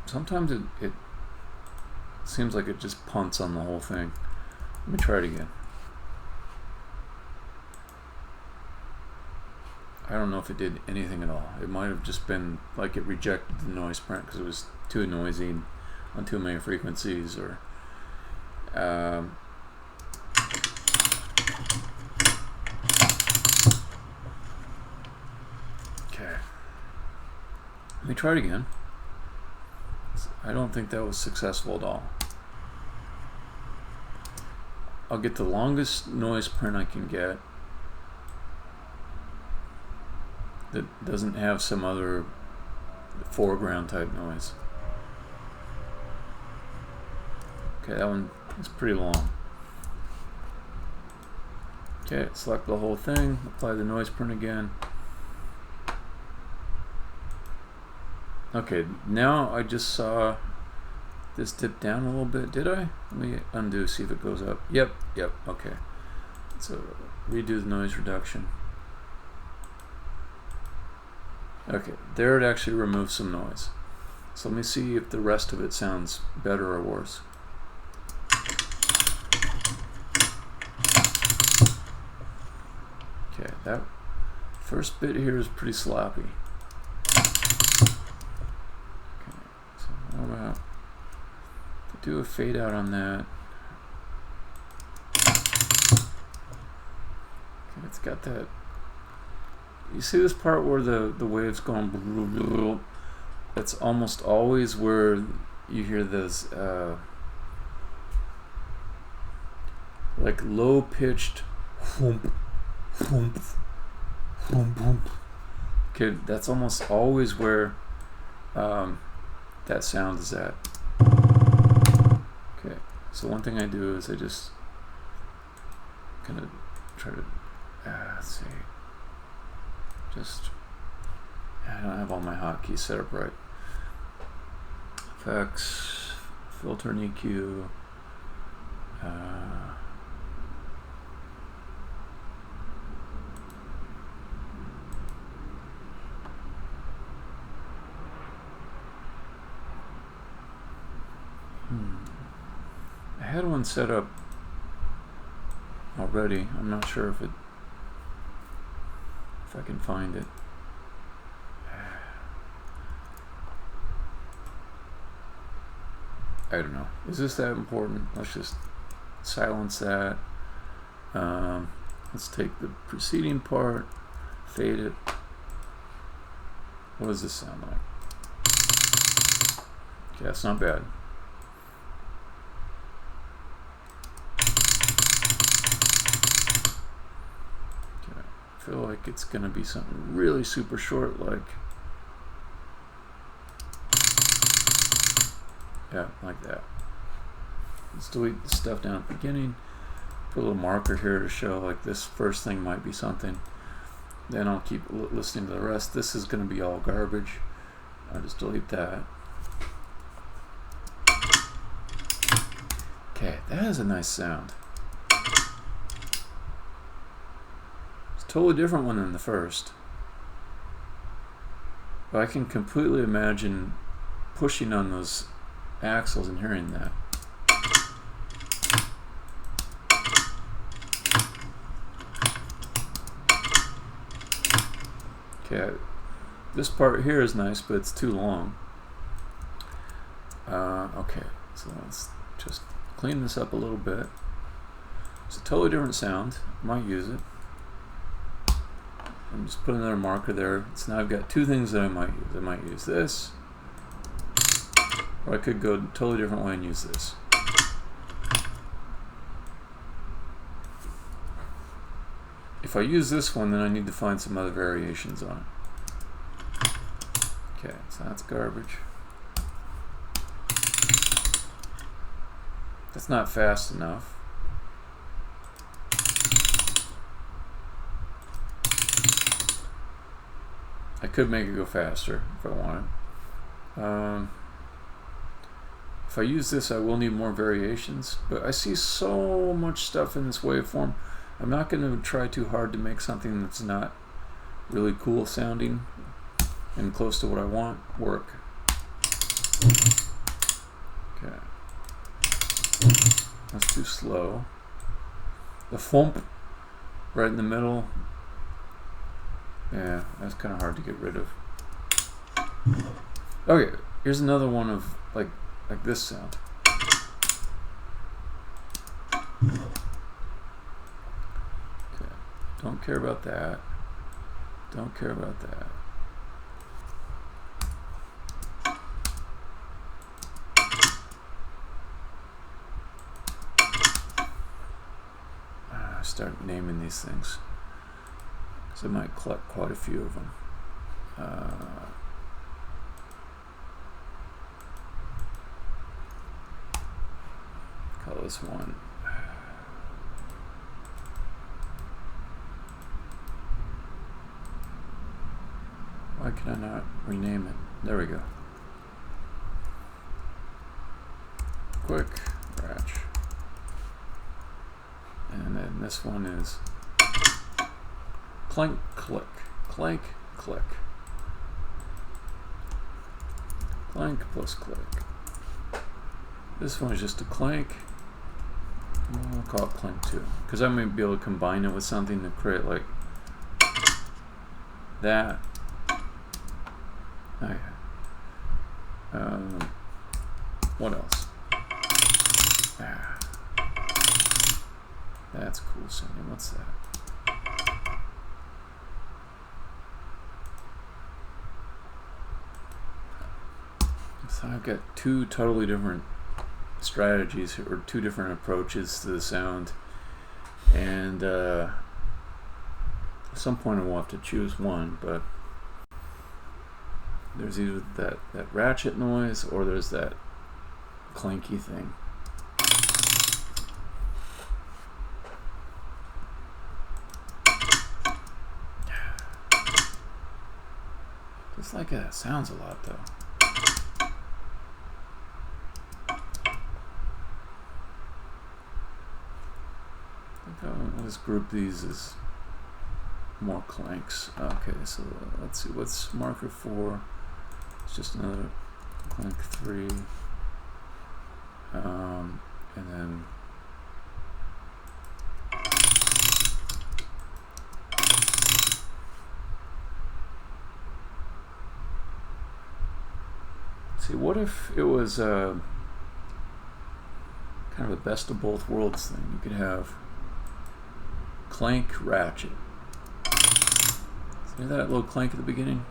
sometimes it seems like it just punts on the whole thing. Let me try it again. I don't know if it did anything at all. It might have just been like it rejected the noise print because it was too noisy on too many frequencies, or okay. Let me try it again. I don't think that was successful at all. I'll get the longest noise print I can get that doesn't have some other foreground type noise. Okay, that one is pretty long. Okay, select the whole thing, apply the noise print again. Okay, now I just saw this dip down a little bit. Did I? Let me undo, see if it goes up. Yep, okay. So redo the noise reduction. Okay, there it actually removes some noise. So let me see if the rest of it sounds better or worse. Okay, that first bit here is pretty sloppy. Okay, so what about to do a fade out on that? Okay, it's got that. You see this part where the waves going? That's almost always where you hear this like low pitched whoomp, whoomp, whoomp, whoomp. Okay, that's almost always where that sound is at. Okay, so one thing I do is I just kind of try to let's see. Just I don't have all my hotkeys set up right. Effects, filter and EQ. I had one set up already. I'm not sure if I can find it. I don't know. Is this that important? Let's just silence that. Let's take the preceding part, fade it. What does this sound like? Okay, that's not bad. Okay, I feel like it's gonna be something really super short, like yeah, like that. Let's delete the stuff down at the beginning. Put a little marker here to show like this first thing might be something. Then I'll keep listening to the rest. This is going to be all garbage. I'll just delete that. Okay, that is a nice sound. It's a totally different one than the first. But I can completely imagine pushing on those axles and hearing that. Okay, this part here is nice, but it's too long. Okay, so let's just clean this up a little bit. It's a totally different sound. Might use it. I'm just putting another marker there. So now I've got two things that I might use. I might use this, or I could go a totally different way and use this. If I use this one, then I need to find some other variations on it. Okay, so that's garbage. That's not fast enough. I could make it go faster if I wanted. If I use this, I will need more variations, but I see so much stuff in this waveform. I'm not going to try too hard to make something that's not really cool sounding and close to what I want work. Okay. That's too slow. The thump right in the middle, yeah, that's kind of hard to get rid of. Okay, here's another one of like this sound. Okay, don't care about that. Don't care about that. Start naming these things, because I might collect quite a few of them. Call this one. Why can I not rename it? There we go. Quick ratch. And then this one is clank, click, clank, click. Clank plus click. This one is just a clank. We'll call it clank 2, because I might be able to combine it with something to create like that. Okay. What else? That's cool sounding. What's that? So I've got two totally different strategies, or two different approaches to the sound, and at some point I will have to choose one, but there's either that ratchet noise or there's that clanky thing. Just like it sounds a lot though. I'll just group these as more clanks. Okay, so let's see, what's marker 4? It's just another clank 3. And then see, what if it was kind of a best of both worlds thing? You could have clank ratchet. See that little clank at the beginning?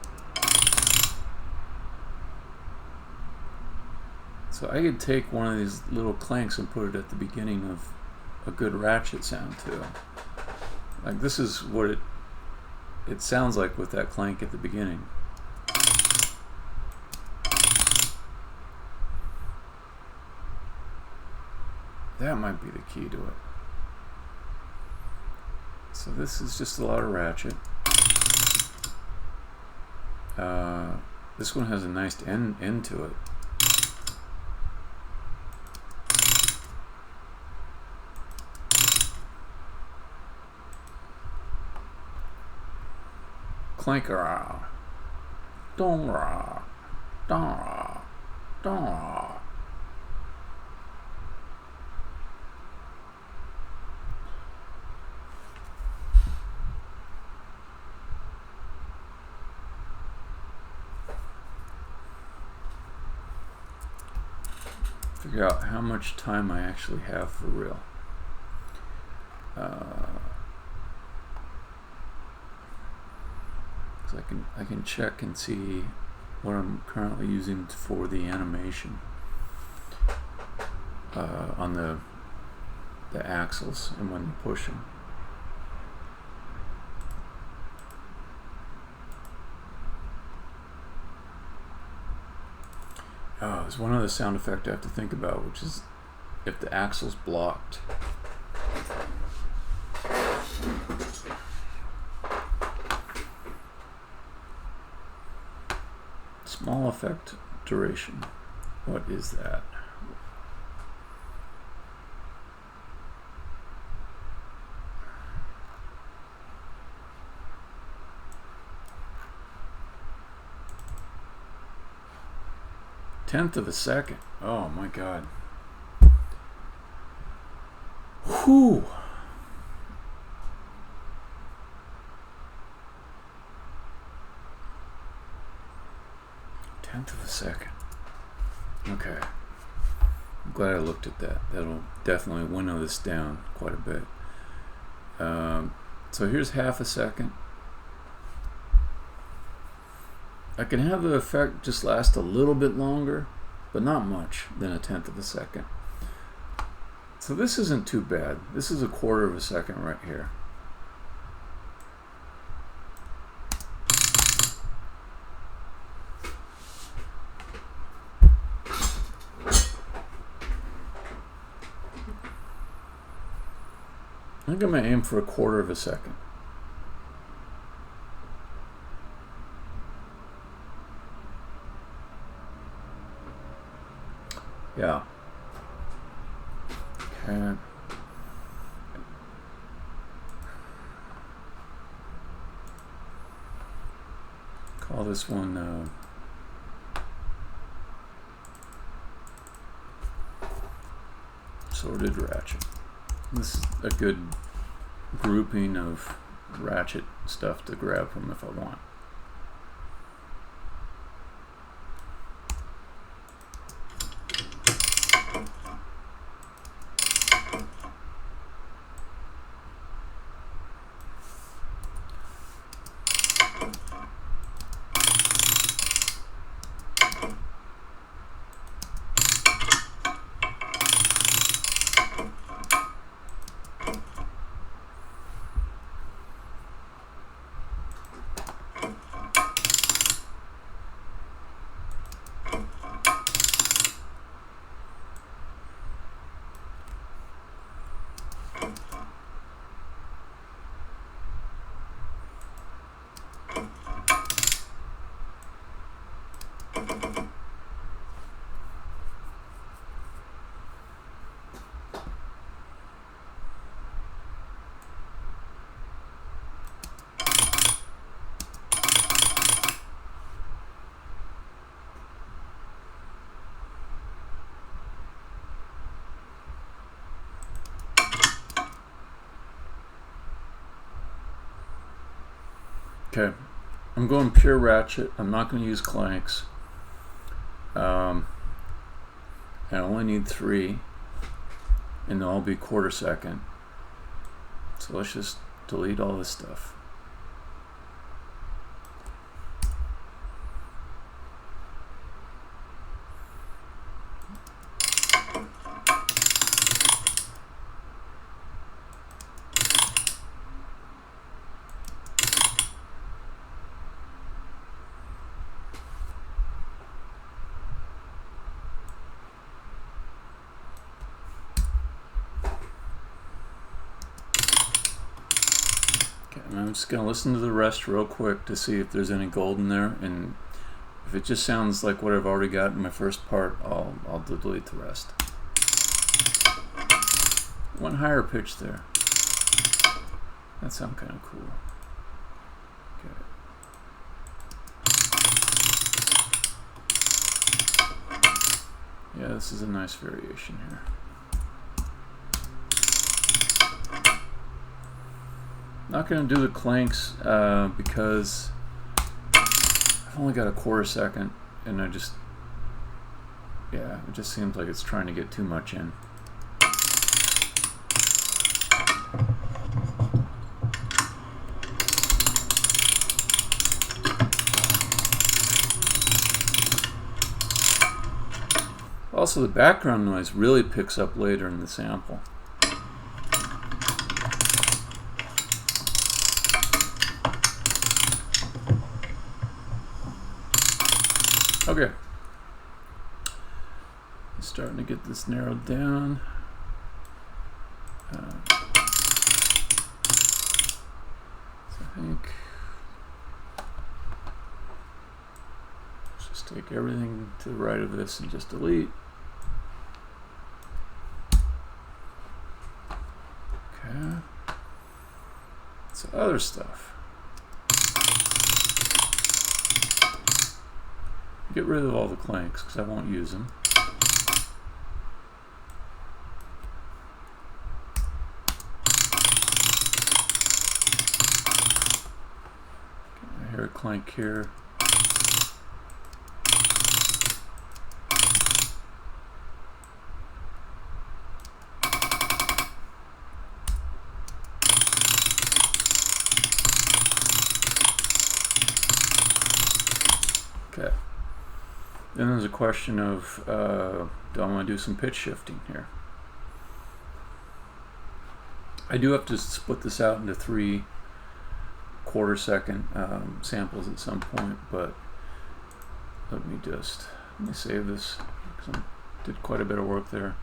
So I could take one of these little clanks and put it at the beginning of a good ratchet sound too. Like this is what it sounds like with that clank at the beginning. That might be the key to it. So this is just a lot of ratchet. This one has a nice end to it. Clanker, dong ra, dong ra, dong ra. Figure out how much time I actually have for real. I can check and see what I'm currently using for the animation on the axles and when they're pushing. Oh, there's one other sound effect I have to think about, which is if the axle's blocked. Small effect duration. What is that? Tenth of a second. Oh my god. Whew. Tenth of a second. Okay. I'm glad I looked at that. That'll definitely winnow this down quite a bit. So here's half a second. I can have the effect just last a little bit longer, but not much than a tenth of a second. So this isn't too bad. This is a quarter of a second right here. I think I'm going to aim for a quarter of a second. Yeah. Okay. Call this one Sorted ratchet. This is a good grouping of ratchet stuff to grab from if I want. Okay, I'm going pure ratchet. I'm not going to use clanks. I only need 3, and they'll all be quarter second. So let's just delete all this stuff. I'm just going to listen to the rest real quick to see if there's any gold in there, and if it just sounds like what I've already got in my first part, I'll delete the rest. One higher pitch there. That sounds kind of cool. Okay. Yeah, this is a nice variation here. Not going to do the clanks because I've only got a quarter second, and it just seems like it's trying to get too much in. Also, the background noise really picks up later in the sample. Okay, starting to get this narrowed down. So I think let's just take everything to the right of this and just delete. Okay, so other stuff. Get rid of all the clanks because I won't use them. Okay, I hear a clank here. Okay. Then there's a question of, do I want to do some pitch shifting here? I do have to split this out into 3 quarter second samples at some point, but let me save this because I did quite a bit of work there.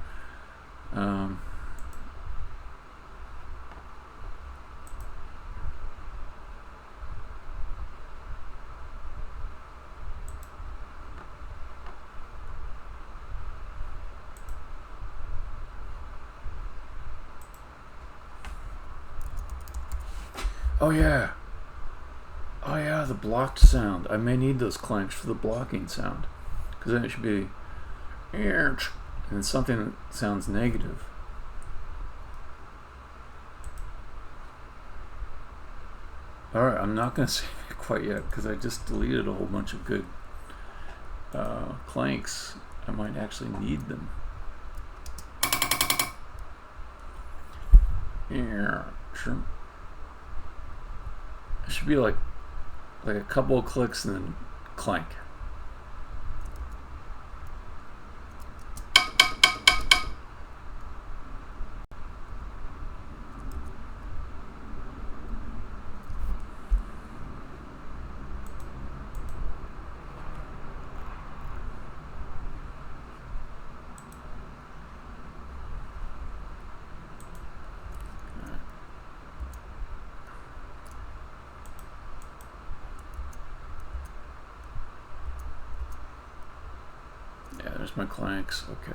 Oh yeah, the blocked sound. I may need those clanks for the blocking sound, because then it should be and it's something that sounds negative. Alright, I'm not going to save it quite yet because I just deleted a whole bunch of good clanks. I might actually need them. Yeah, sure. It should be like a couple of clicks and then clank. Yeah, there's my clanks. Okay.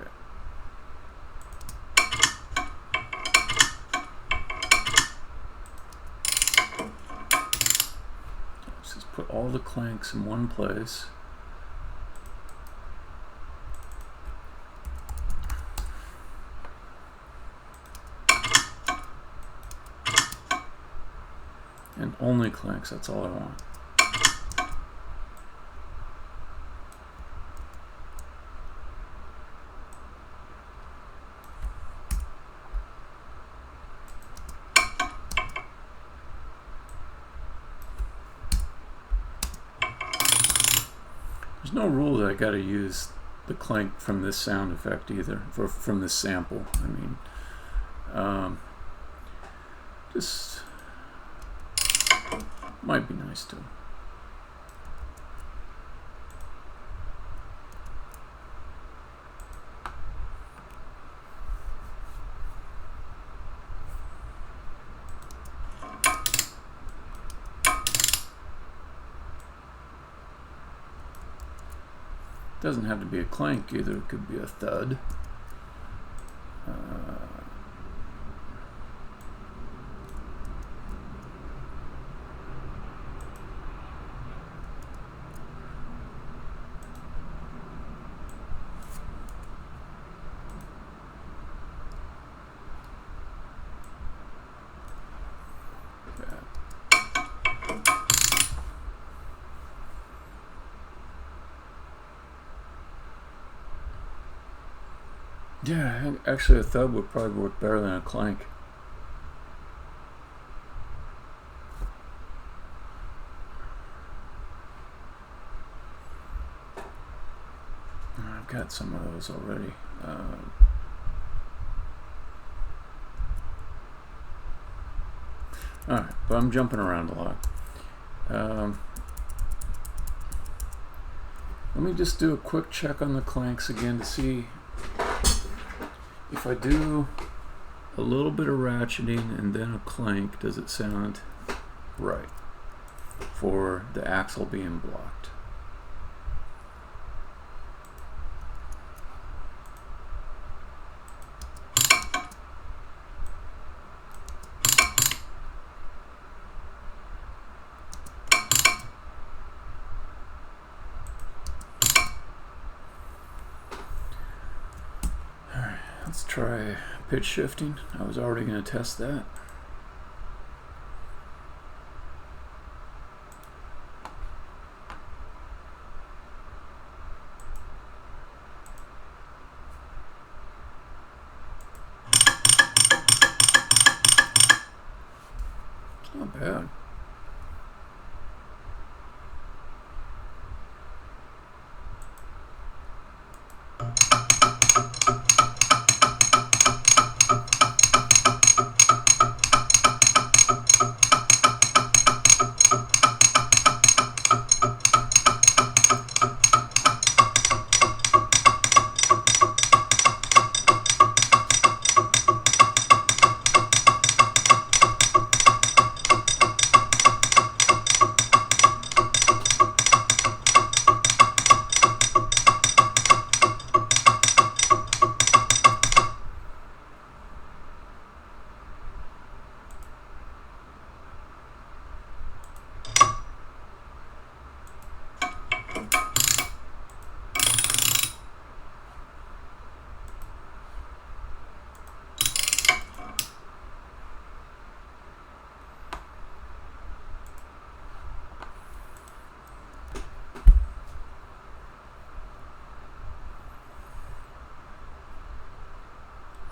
Let's just put all the clanks in one place. And only clanks, that's all I want. There's no rule that I gotta use the clank from this sound effect either, from this sample. I mean, just might be nice too. Doesn't have to be a clank either, it could be a thud. Yeah, actually a thud would probably work better than a clank. I've got some of those already. Alright, but I'm jumping around a lot. Let me just do a quick check on the clanks again to see if I do a little bit of ratcheting and then a clank, does it sound right for the axle being blocked? Let's try pitch shifting. I was already going to test that. It's not bad.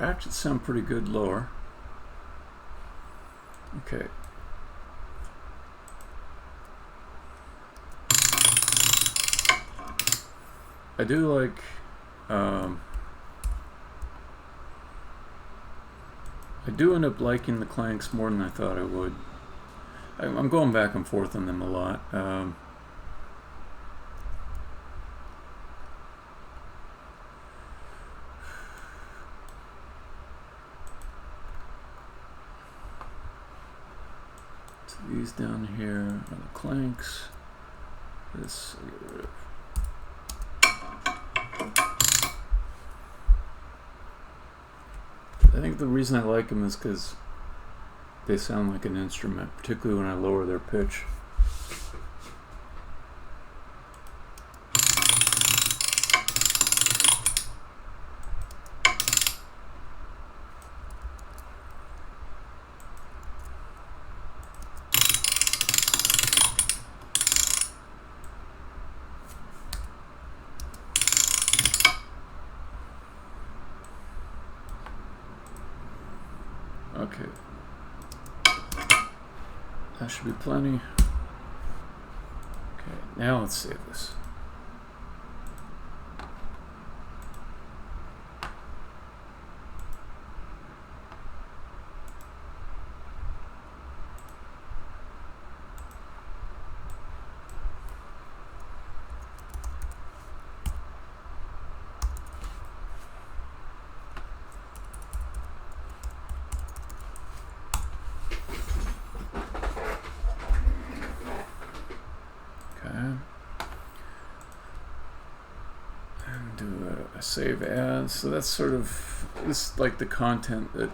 ratchets sound pretty good lower. Okay. I do like I do end up liking the clanks more than I thought I would. I'm going back and forth on them a lot. So these down here are the clanks. This I get rid of. I think the reason I like them is because they sound like an instrument, particularly when I lower their pitch. Okay, that should be plenty. Okay, now let's save this. Save as. So that's sort of this, like the content that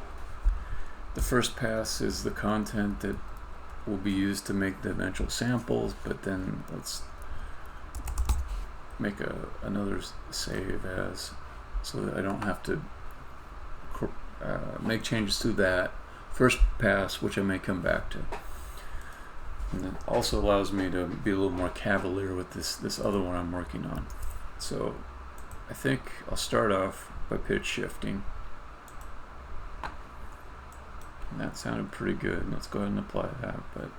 the first pass is the content that will be used to make the eventual samples, but then let's make another save as, so that I don't have to make changes to that first pass, which I may come back to. And it also allows me to be a little more cavalier with this other one I'm working on. So I think I'll start off by pitch shifting. And that sounded pretty good. Let's go ahead and apply that. But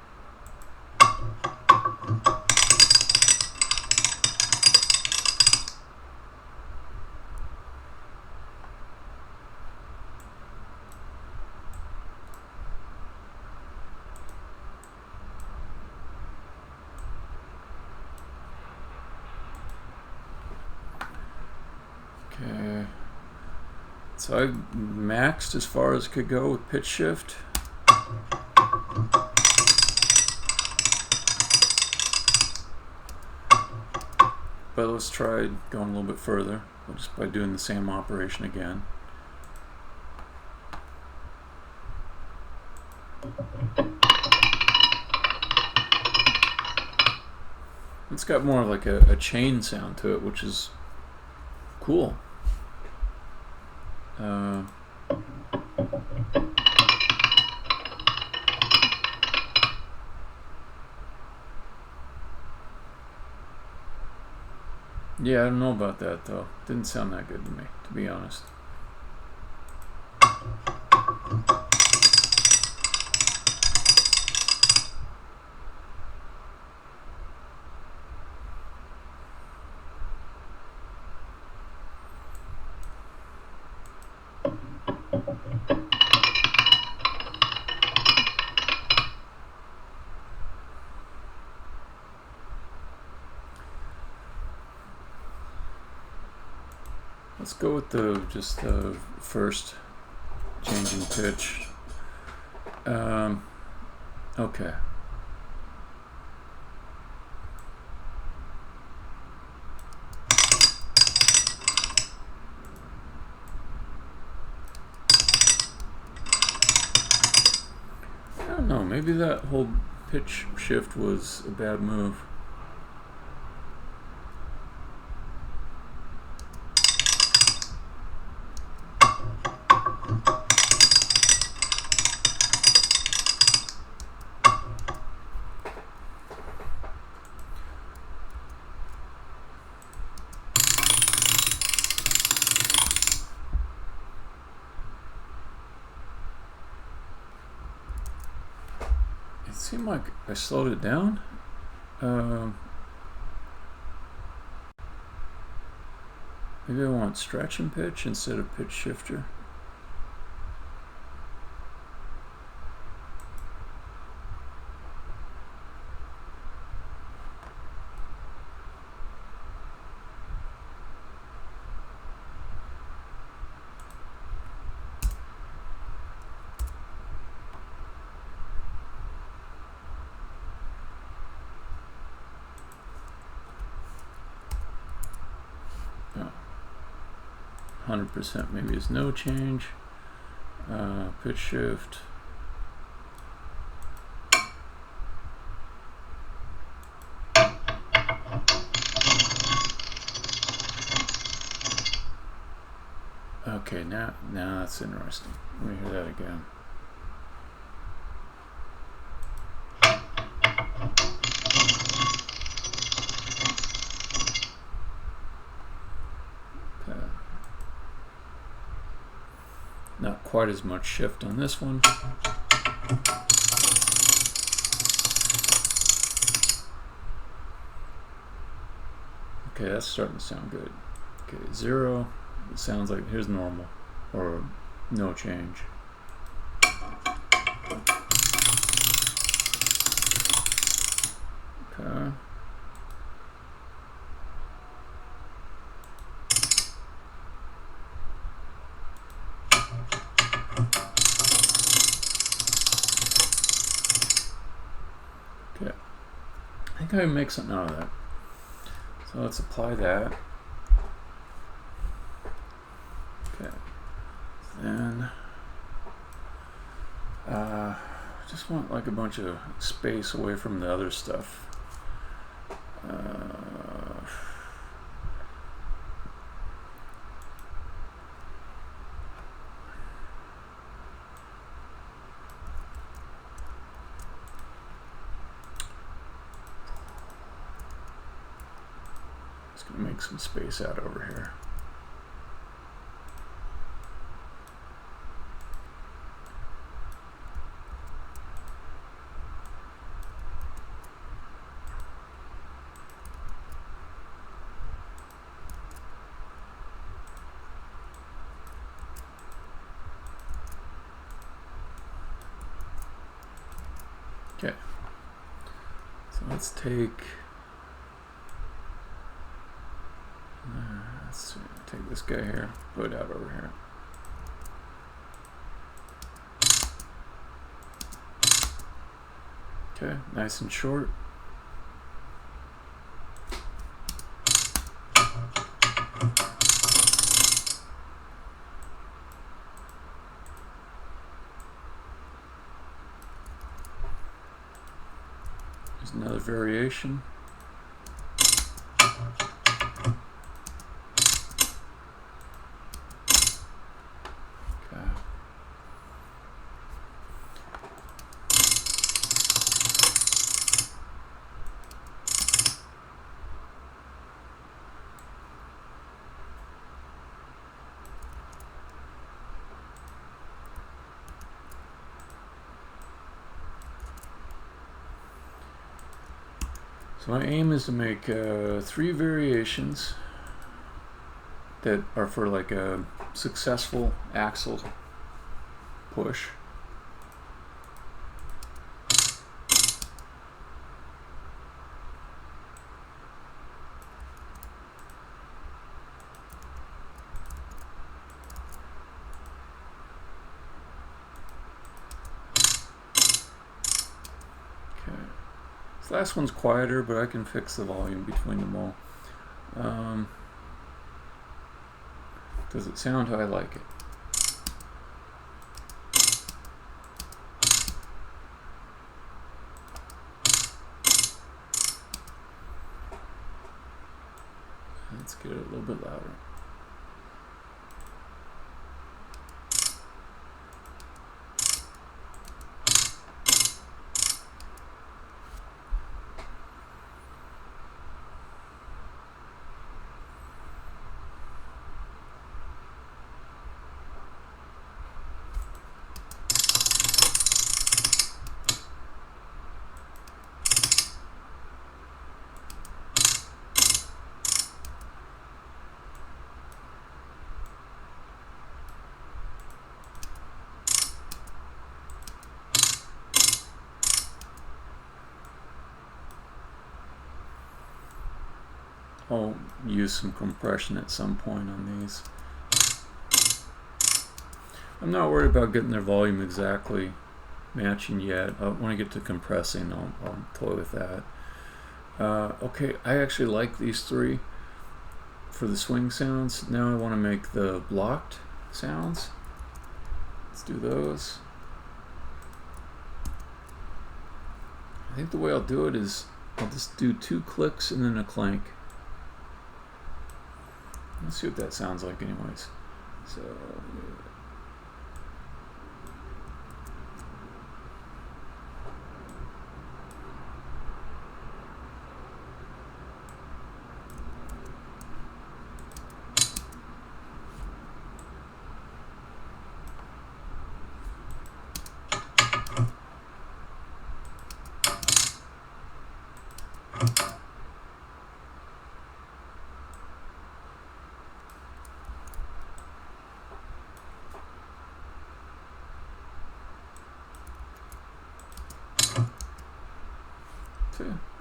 okay, so I maxed as far as could go with pitch shift. But let's try going a little bit further, just by doing the same operation again. It's got more like a chain sound to it, which is cool. Yeah, I don't know about that though. Didn't sound that good to me, to be honest. Let's go with just the first change in pitch. Okay. I don't know, maybe that whole pitch shift was a bad move. seemed like I slowed it down. Maybe I want stretch and pitch instead of pitch shifter. Oh. 100% maybe is no change. Pitch shift. Okay, now that's interesting. Let me hear that again. Okay. Not quite as much shift on this one. Okay, that's starting to sound good. Okay, 0. It sounds like here's normal or no change. Okay. Okay. I think I can make something out of that. So let's apply that. Okay. Then just want like a bunch of space away from the other stuff. Just gonna make some space out over here. Okay, so let's take this guy here, put it out over here. Okay, nice and short. There's another variation. So my aim is to make 3 variations that are for like a successful axle push. This last one's quieter, but I can fix the volume between them all. Does it sound how I like it? Let's get it a little bit louder. I'll use some compression at some point on these. I'm not worried about getting their volume exactly matching yet. When I get to compressing, I'll toy with that. Okay, I actually like these three for the swing sounds. Now I want to make the blocked sounds. Let's do those. I think the way I'll do it is I'll just do 2 clicks and then a clank. Let's see what that sounds like anyways. So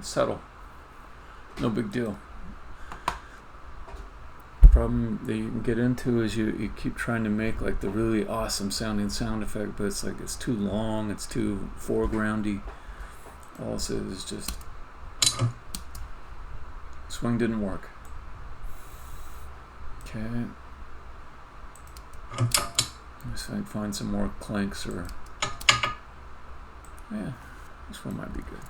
subtle, no big deal. The problem that you can get into is you keep trying to make like the really awesome sounding sound effect, but it's like it's too long, it's too foregroundy. All it says is just swing didn't work. Okay, let's see if I can find some more clanks, or yeah, this one might be good.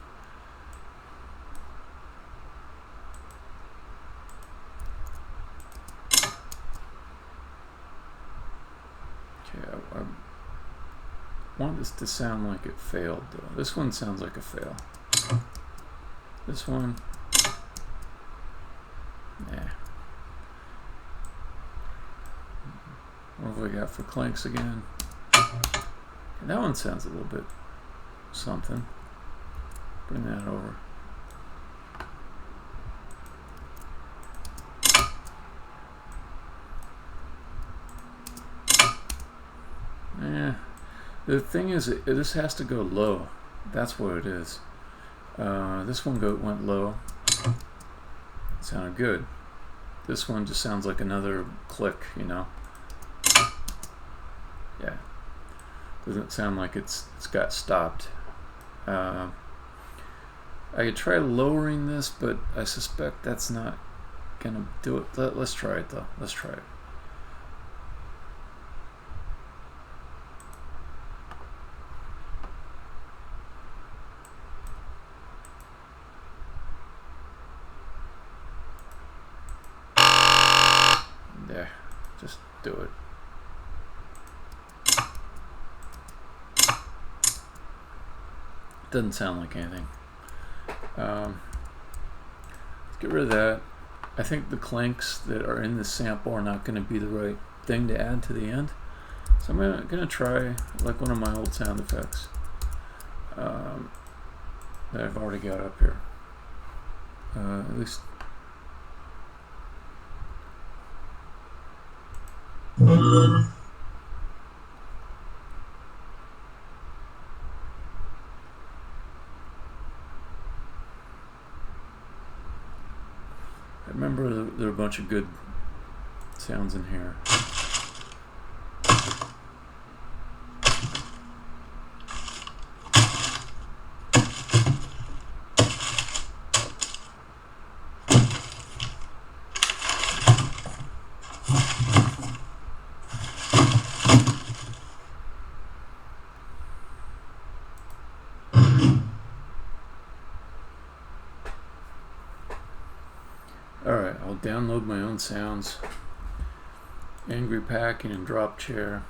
I want this to sound like it failed though. This one sounds like a fail. This one, nah. What have we got for clanks again? And that one sounds a little bit something. Bring that over. Yeah. The thing is, this has to go low. That's what it is. This one went low. It sounded good. This one just sounds like another click, you know? Yeah. Doesn't sound like it's got stopped. I could try lowering this, but I suspect that's not gonna do it. Let's try it though. Let's try it. There, just do it. Doesn't sound like anything. Let's get rid of that. I think the clanks that are in this sample are not going to be the right thing to add to the end. So I'm going to try like one of my old sound effects that I've already got up here. At least. I remember there are a bunch of good sounds in here. Alright, I'll download my own sounds. Angry packing and drop chair.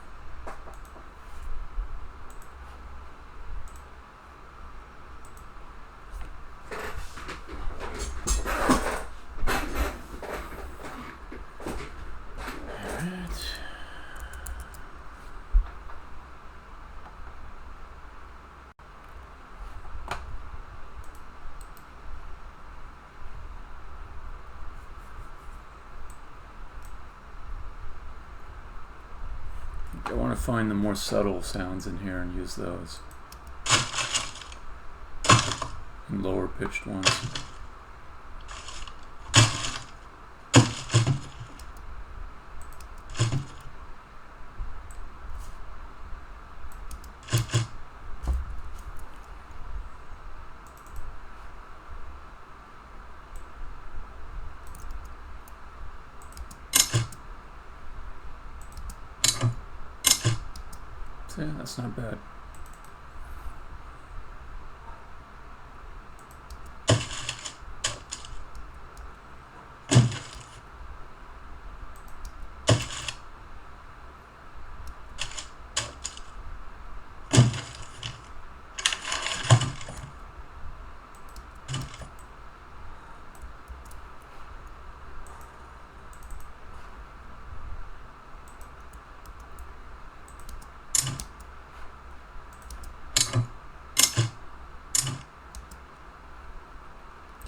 I want to find the more subtle sounds in here and use those. And lower pitched ones. See, that's not bad.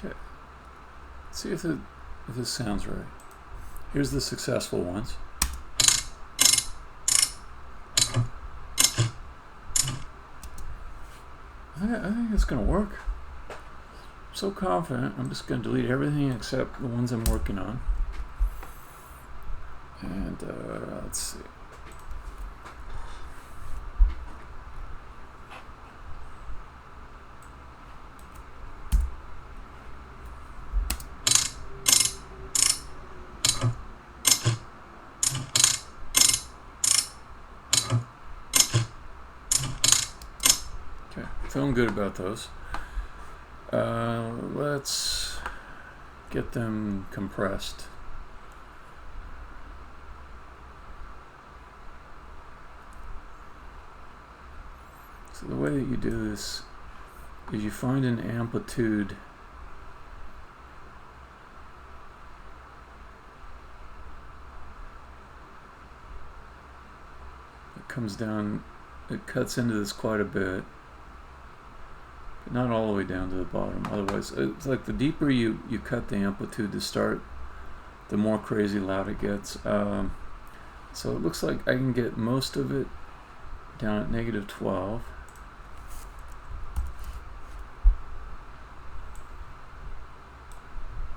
Okay, see if this sounds right. Here's the successful ones. I think it's gonna work. I'm so confident. I'm just gonna delete everything except the ones I'm working on. And let's see. Okay, feeling good about those. Let's get them compressed. So the way that you do this is you find an amplitude that comes down, it cuts into this quite a bit, but not all the way down to the bottom. Otherwise, it's like the deeper you cut the amplitude to start, the more crazy loud it gets. So it looks like I can get most of it down at -12.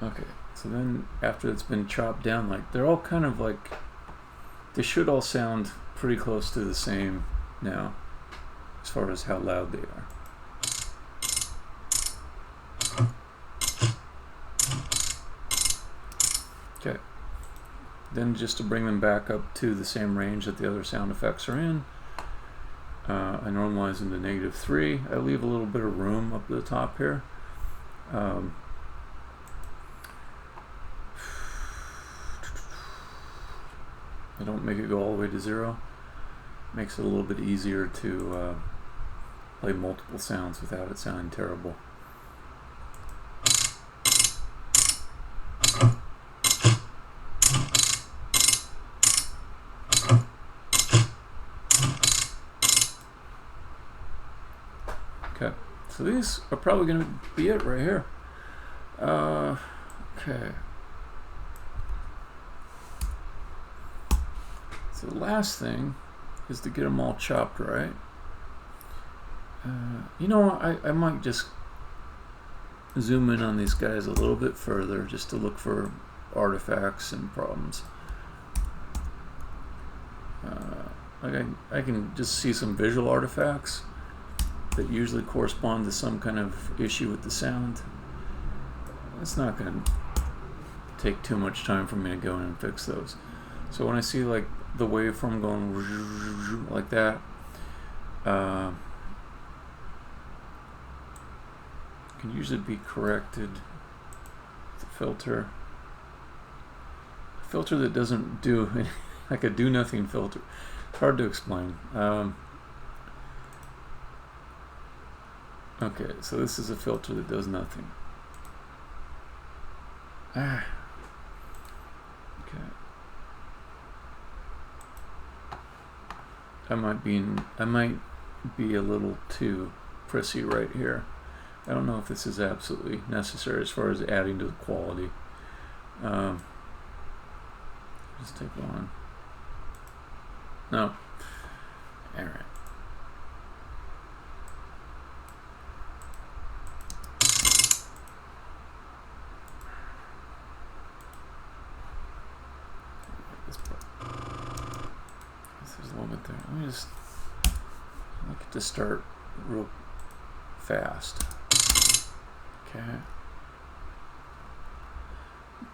Okay, so then after it's been chopped down, like they're all kind of like, they should all sound pretty close to the same now as far as how loud they are. Okay, then just to bring them back up to the same range that the other sound effects are in, I normalize them to -3. I leave a little bit of room up at the top here. I don't make it go all the way to 0. Makes it a little bit easier to play multiple sounds without it sounding terrible. Okay, so these are probably going to be it right here. Okay. So the last thing is to get them all chopped right. You know, I might just zoom in on these guys a little bit further just to look for artifacts and problems. Like I can just see some visual artifacts that usually correspond to some kind of issue with the sound. It's not going to take too much time for me to go in and fix those. So when I see like the waveform going like that, can usually be corrected with a filter. A filter that doesn't do like a do nothing filter. It's hard to explain. Okay, so this is a filter that does nothing. Okay. I might be a little too prissy right here. I don't know if this is absolutely necessary as far as adding to the quality. Just take one. No. All right. There's a little bit there. Let me just look at to start real fast. Okay.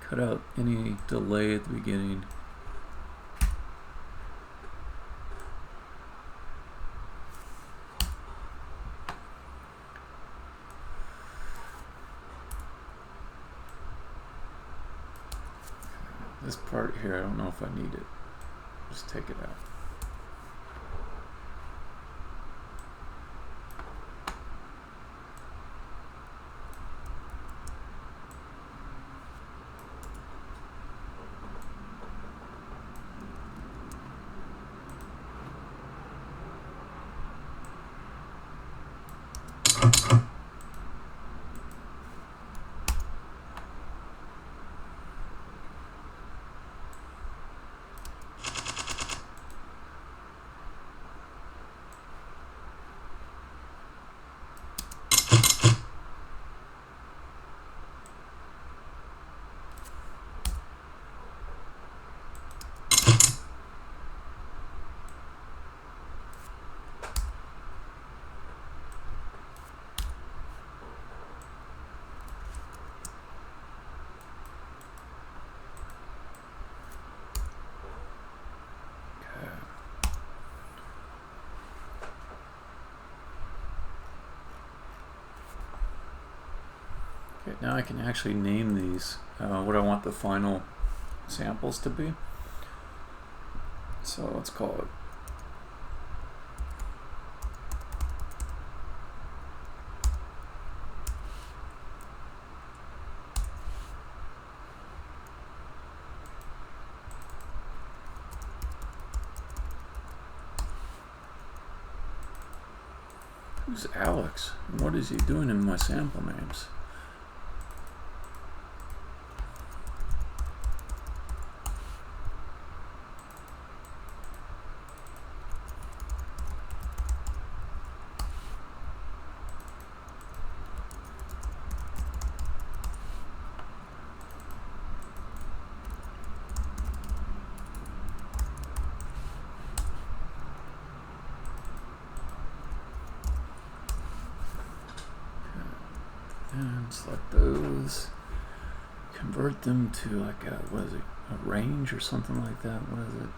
Cut out any delay at the beginning. This part here, I don't know if I need it. Just take it out. Okay, now I can actually name these what I want the final samples to be. So let's call it Who's Alex? And what is he doing in my sample names? And select those, convert them to like a, what is it, a range or something like that. What is it?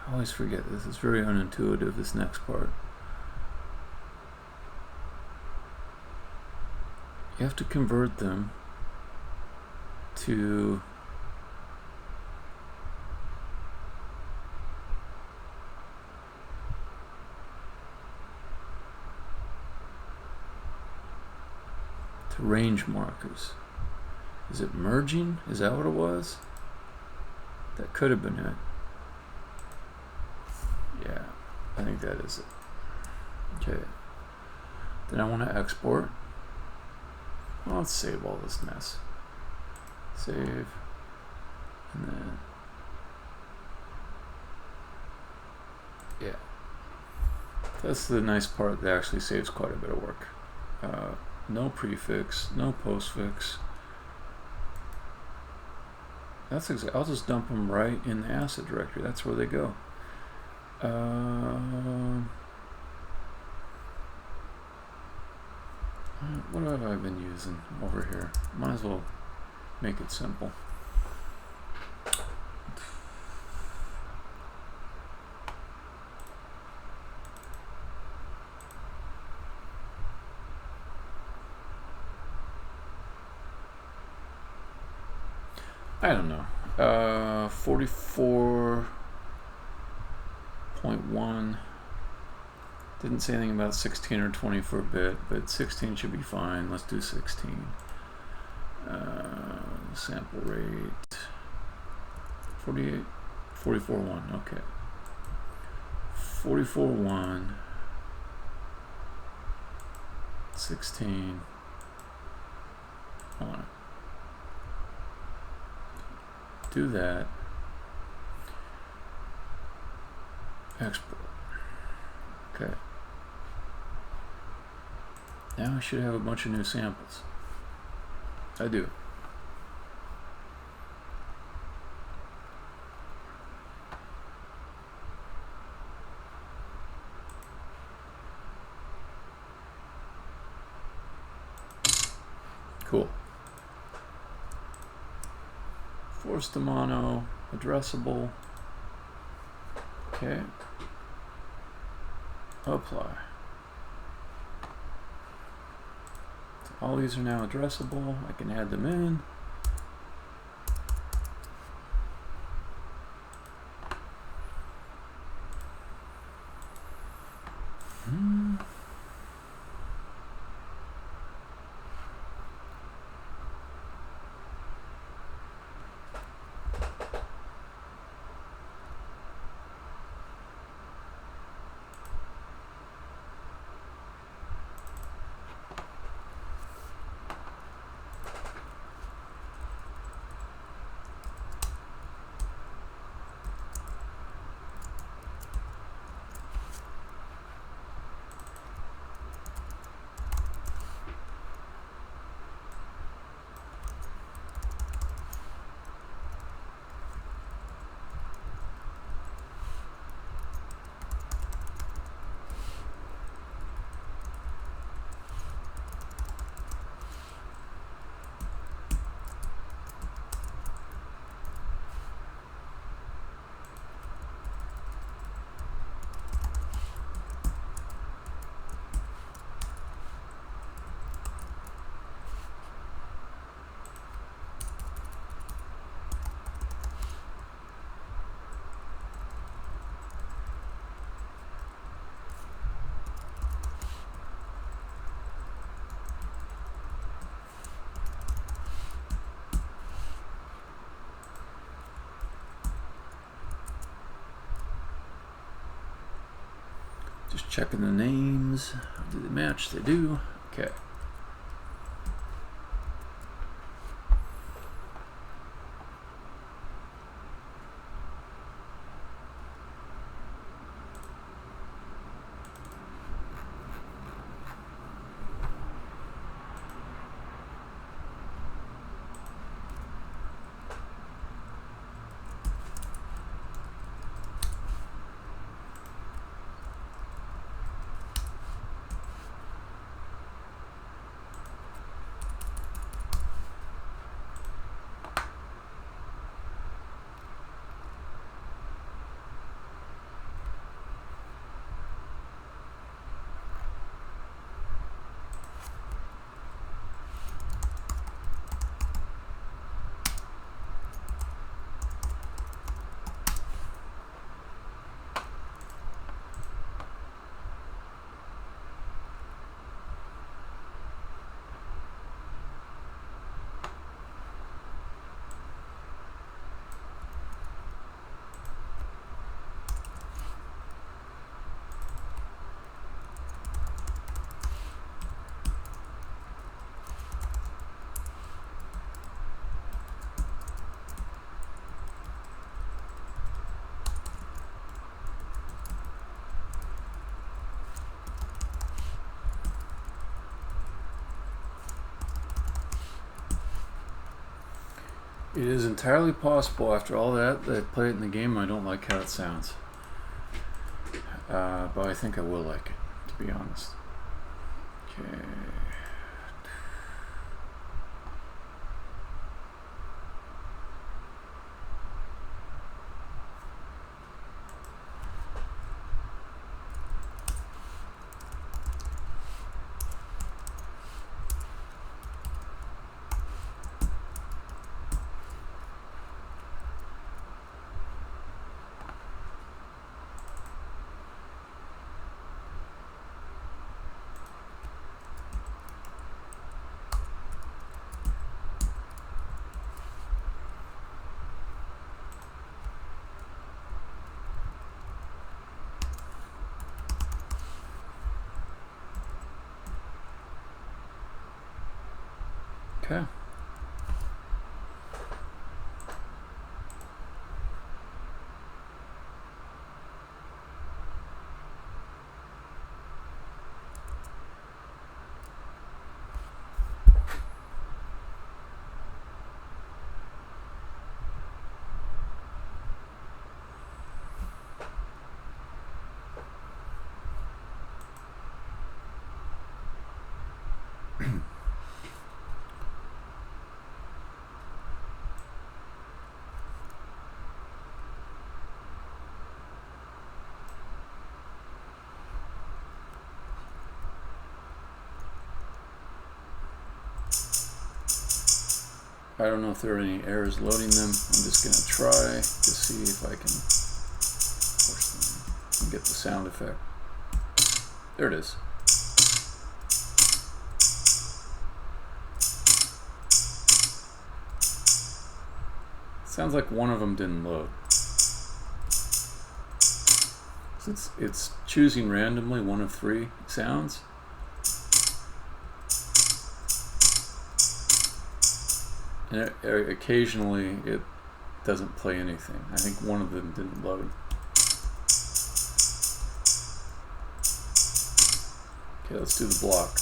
I always forget this. It's very unintuitive, this next part. You have to convert them to range markers. Is it merging? Is that what it was? That could have been it. Yeah, I think that is it. Okay. Then I want to export. Well, let's save all this mess. Save. And then, yeah. That's the nice part that actually saves quite a bit of work. No prefix, no postfix. That's exactly. I'll just dump them right in the asset directory. That's where they go. What have I been using over here? Might as well make it simple. I don't know. 44.1. Didn't say anything about 16 or 24-bit, but 16 should be fine. Let's do 16. Sample rate 48, 44.1. Okay. 44.1. 16 on it. Do that. Export. Okay. Now I should have a bunch of new samples. I do. Cool. Force to mono, addressable. Okay. Apply. So all these are now addressable. I can add them in. Checking the names. Do they match? They do. Okay. It is entirely possible after all that I play it in the game. I don't like how it sounds. But I think I will like it, to be honest. Okay. Okay. I don't know if there are any errors loading them. I'm just going to try to see if I can push them and get the sound effect. There it is. Sounds like one of them didn't load. So it's choosing randomly one of three sounds. And occasionally it doesn't play anything. I think one of them didn't load. Okay, let's do the block.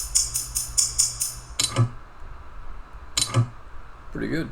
Pretty good.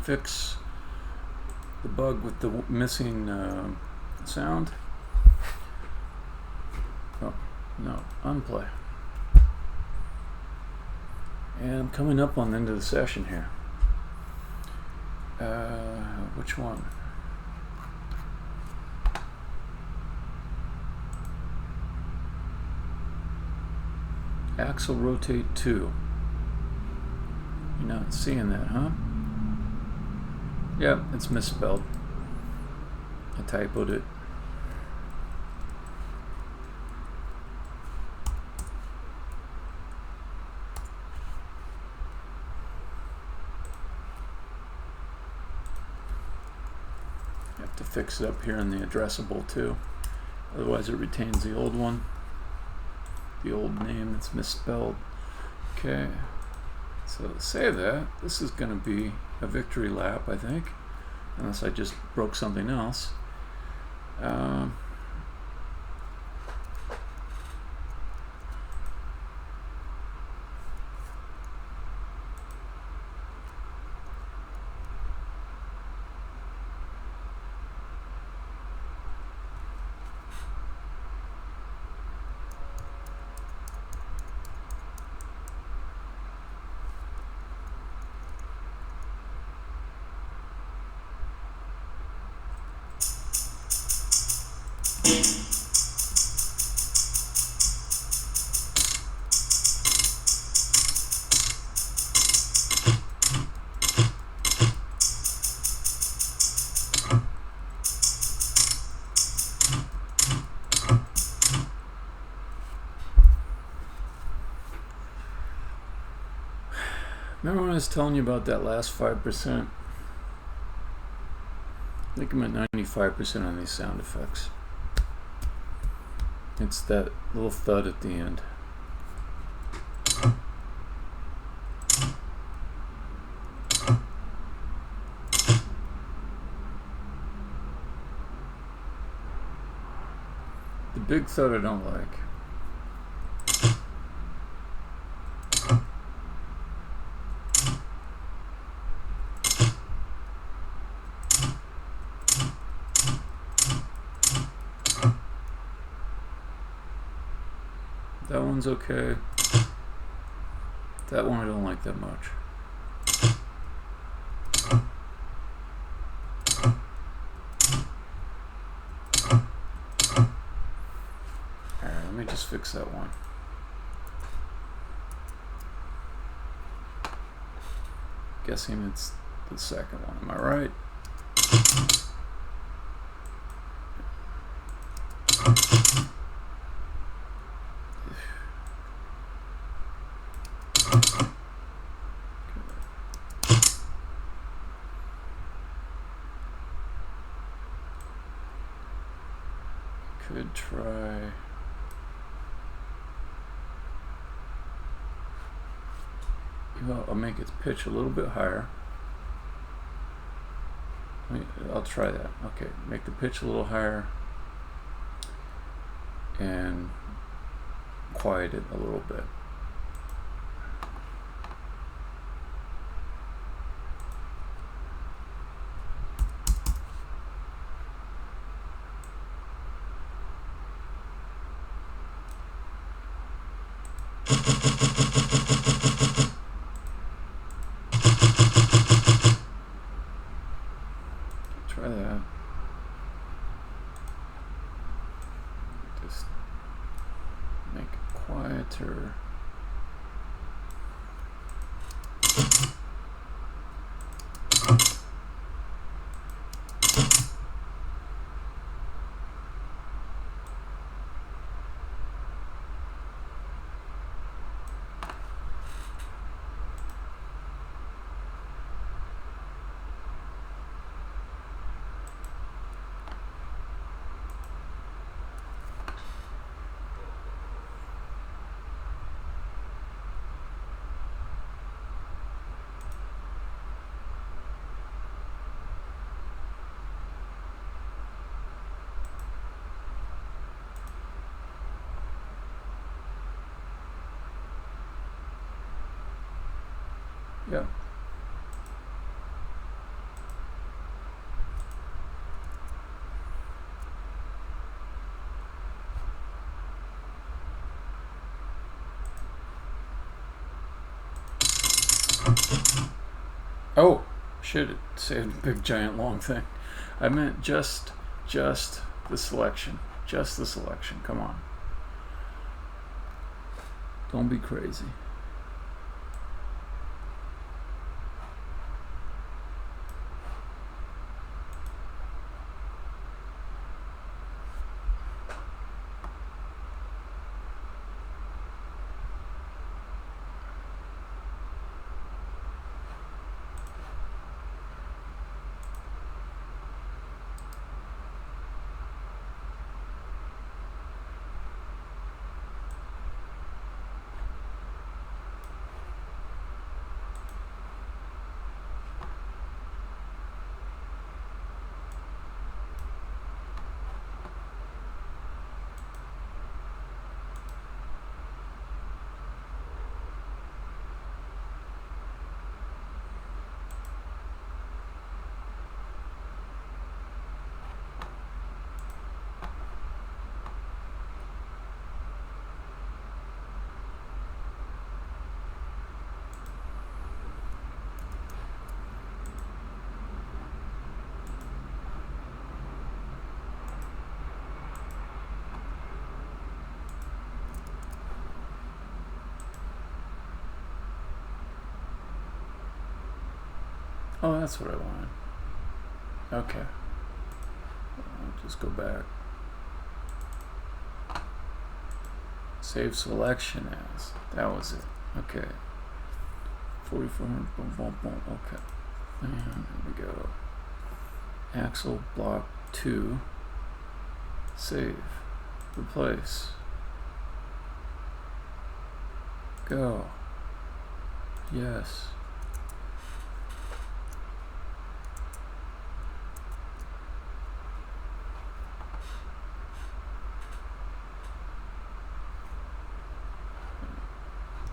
fix the bug with the missing sound. Oh, no, unplay. And I'm coming up on the end of the session here. Which one? Axle rotate 2. You're not seeing that, huh? Yep, it's misspelled. I typoed it. Have to fix it up here in the addressable too. Otherwise it retains the old one. The old name that's misspelled. Okay. So to save that, this is going to be a victory lap, I think. Unless I just broke something else. Remember when I was telling you about that last 5%? I think I'm at 95% on these sound effects. It's that little thud at the end. The big thud I don't like. That one's okay. That one I don't like that much. Alright, let me just fix that one. Guessing it's the second one, am I right? Could try. Well, I'll make its pitch a little bit higher. I'll try that. Okay, make the pitch a little higher and quiet it a little bit. Try that. Just make it quieter. Yeah. Oh, shit, it saved a big giant long thing. I meant just the selection. Just the selection. Come on. Don't be crazy. Oh, that's what I wanted. Okay. I'll just go back. Save selection as. That was it. Okay. 4400. Boom, boom, boom. Okay. And here we go. Axle block 2. Save. Replace. Go. Yes.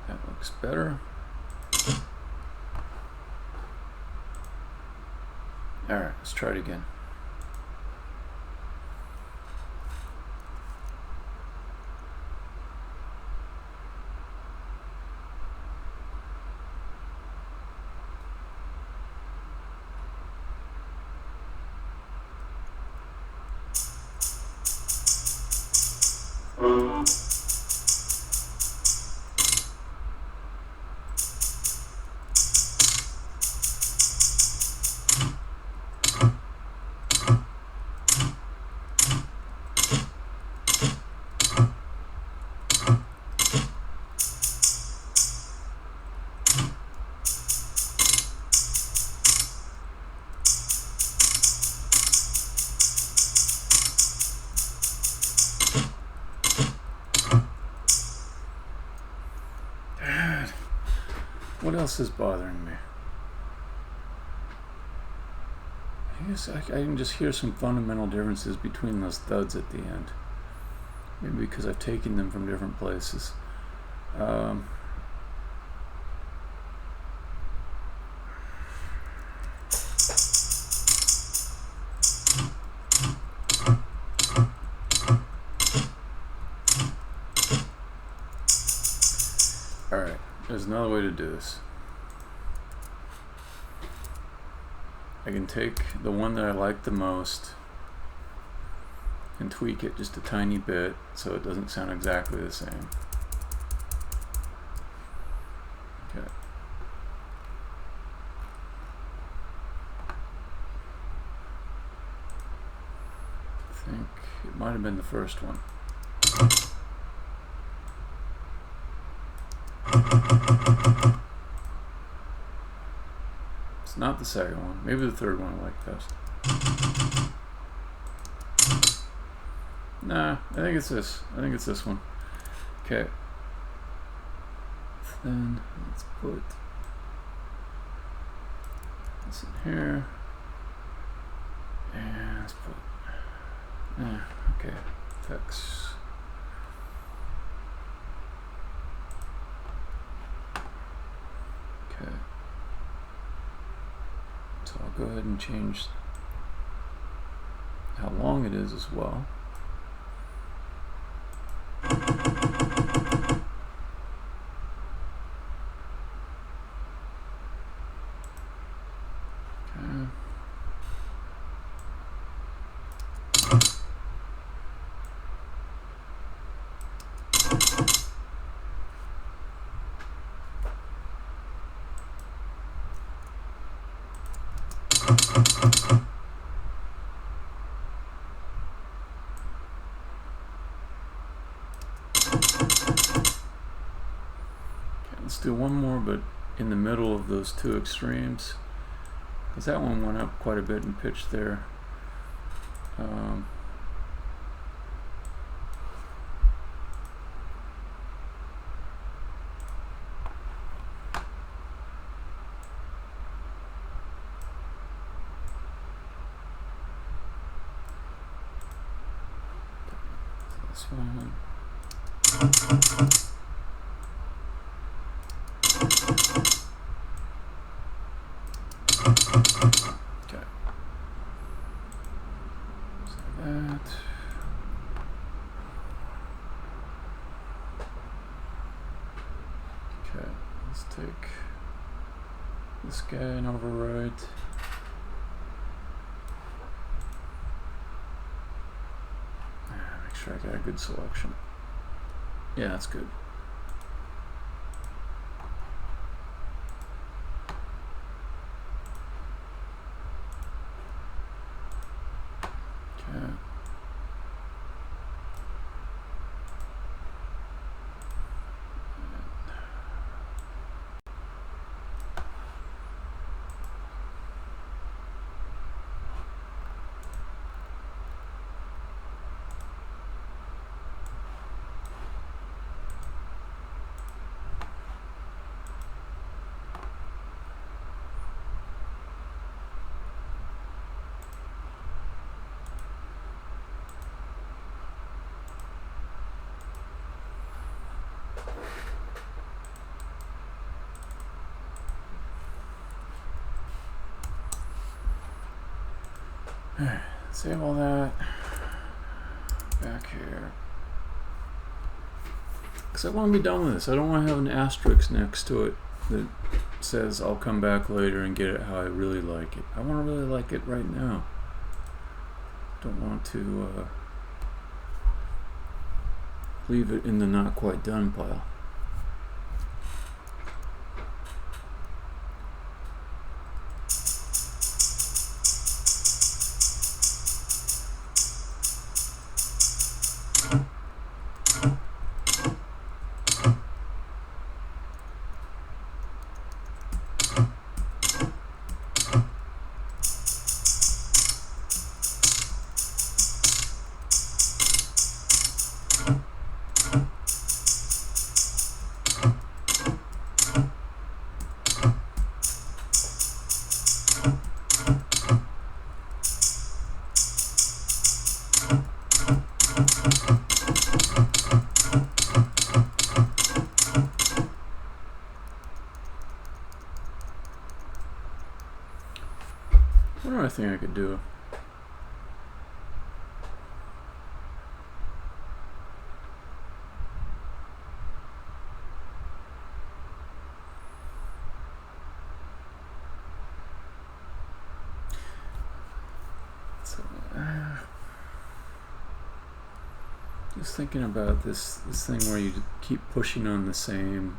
That looks better. Alright, let's try it again. What else is bothering me? I guess I can just hear some fundamental differences between those thuds at the end. Maybe because I've taken them from different places. Alright, there's another way to do this. I can take the one that I like the most and tweak it just a tiny bit so it doesn't sound exactly the same. Okay. I think it might have been the first one. It's not the second one. Maybe the third one I like best. Nah, I think it's this. I think it's this one. Okay. Then let's put this in here. And let's put. Okay. Effects. Okay. So I'll go ahead and change how long it is as well. do one more, but in the middle of those two extremes, because that one went up quite a bit in pitch there. This one. Okay. So that. Okay, let's take this guy and override. Make sure I got a good selection. Yeah, that's good. Okay. Alright, save all that back here. Because I want to be done with this. I don't want to have an asterisk next to it that says I'll come back later and get it how I really like it. I want to really like it right now. Don't want to leave it in the not quite done pile. What do I think I could do? So, just thinking about this thing where you keep pushing on the same.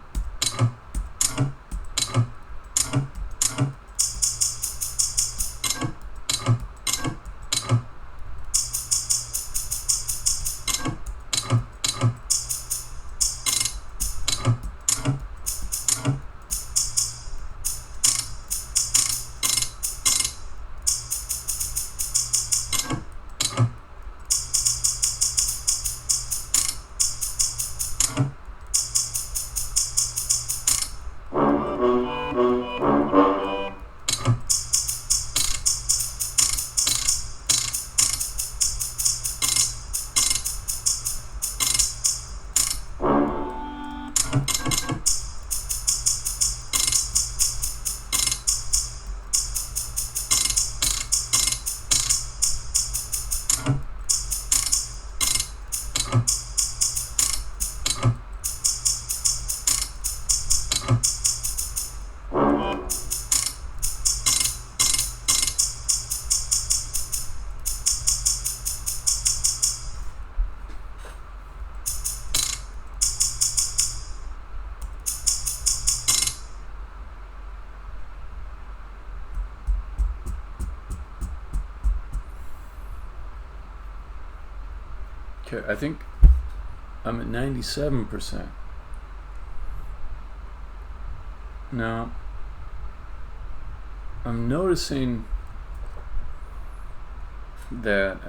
Okay, I think I'm at 97%. Now, I'm noticing that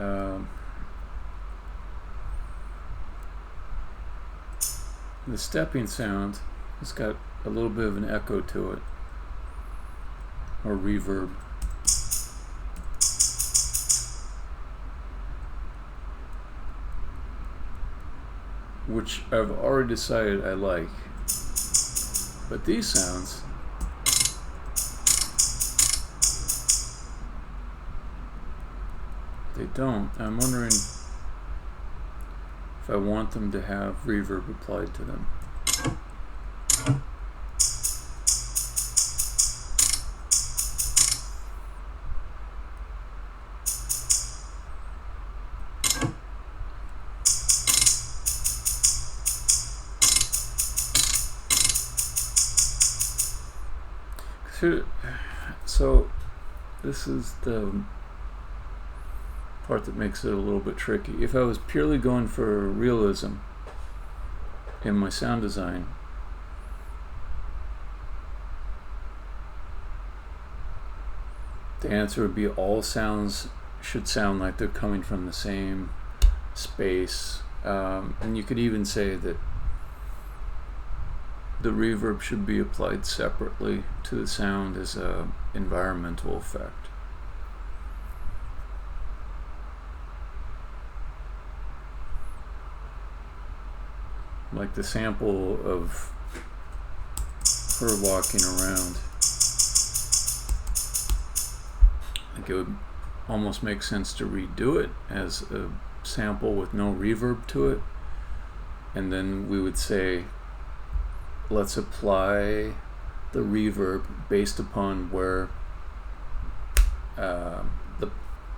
the stepping sound has got a little bit of an echo to it, or reverb. Which I've already decided I like. But these sounds, they don't. I'm wondering if I want them to have reverb applied to them. So this is the part that makes it a little bit tricky. If I was purely going for realism in my sound design, the answer would be all sounds should sound like they're coming from the same space, and you could even say that the reverb should be applied separately to the sound as an environmental effect. Like the sample of her walking around. Like it would almost make sense to redo it as a sample with no reverb to it, and then we would say, let's apply the reverb based upon where the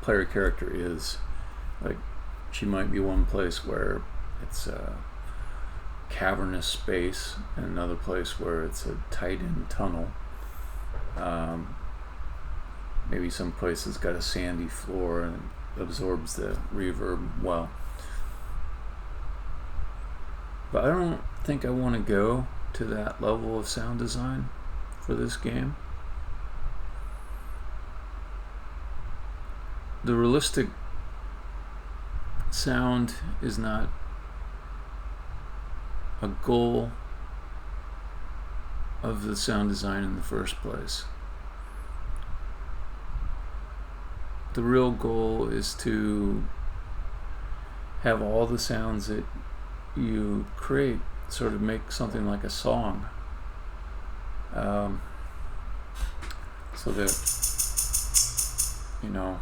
player character is. Like she might be one place where it's a cavernous space, and another place where it's a tight-in tunnel. Maybe some place has got a sandy floor and absorbs the reverb well. But I don't think I want to go to that level of sound design for this game. The realistic sound is not a goal of the sound design in the first place. The real goal is to have all the sounds that you create sort of make something like a song, so that, you know,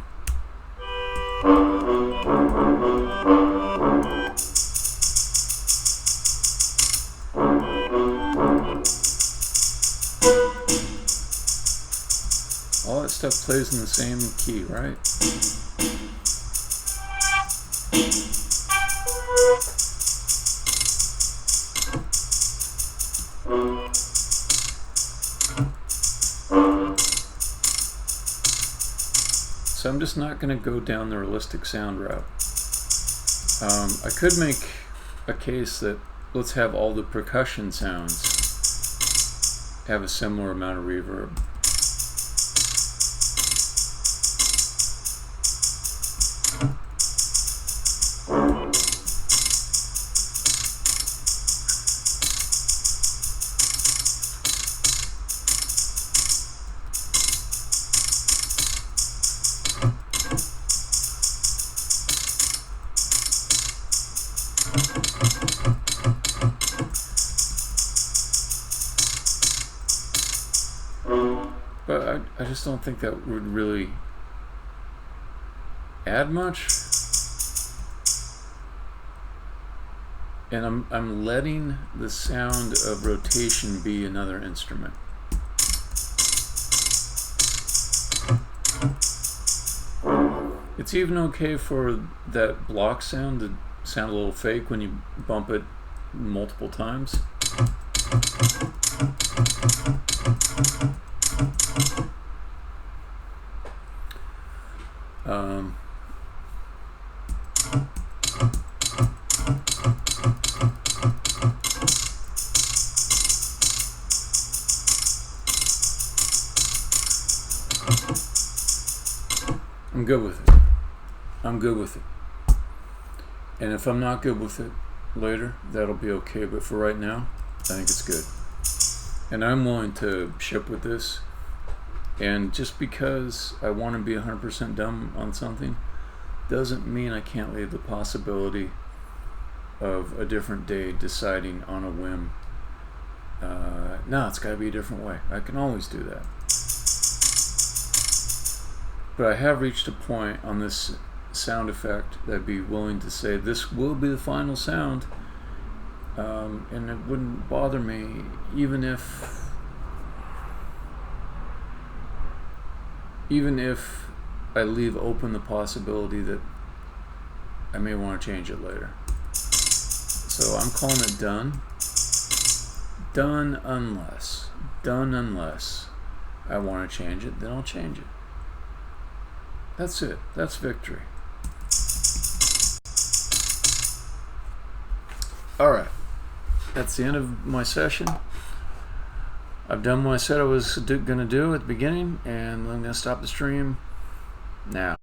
all that stuff plays in the same key, right? So I'm just not going to go down the realistic sound route. I could make a case that let's have all the percussion sounds have a similar amount of reverb. But I just don't think that would really add much. And I'm letting the sound of rotation be another instrument. It's even okay for that block sound to sound a little fake when you bump it multiple times. I'm good with it. I'm good with it. And if I'm not good with it later, that'll be okay. But for right now, I think it's good. And I'm willing to ship with this. And just because I want to be 100% done on something doesn't mean I can't leave the possibility of a different day deciding on a whim. No, it's got to be a different way. I can always do that. But I have reached a point on this sound effect that I'd be willing to say this will be the final sound, and it wouldn't bother me even if I leave open the possibility that I may want to change it later. So I'm calling it done. Done unless I want to change it, then I'll change it. That's it. That's victory. Alright. That's the end of my session. I've done what I said I was going to do at the beginning, and I'm going to stop the stream now.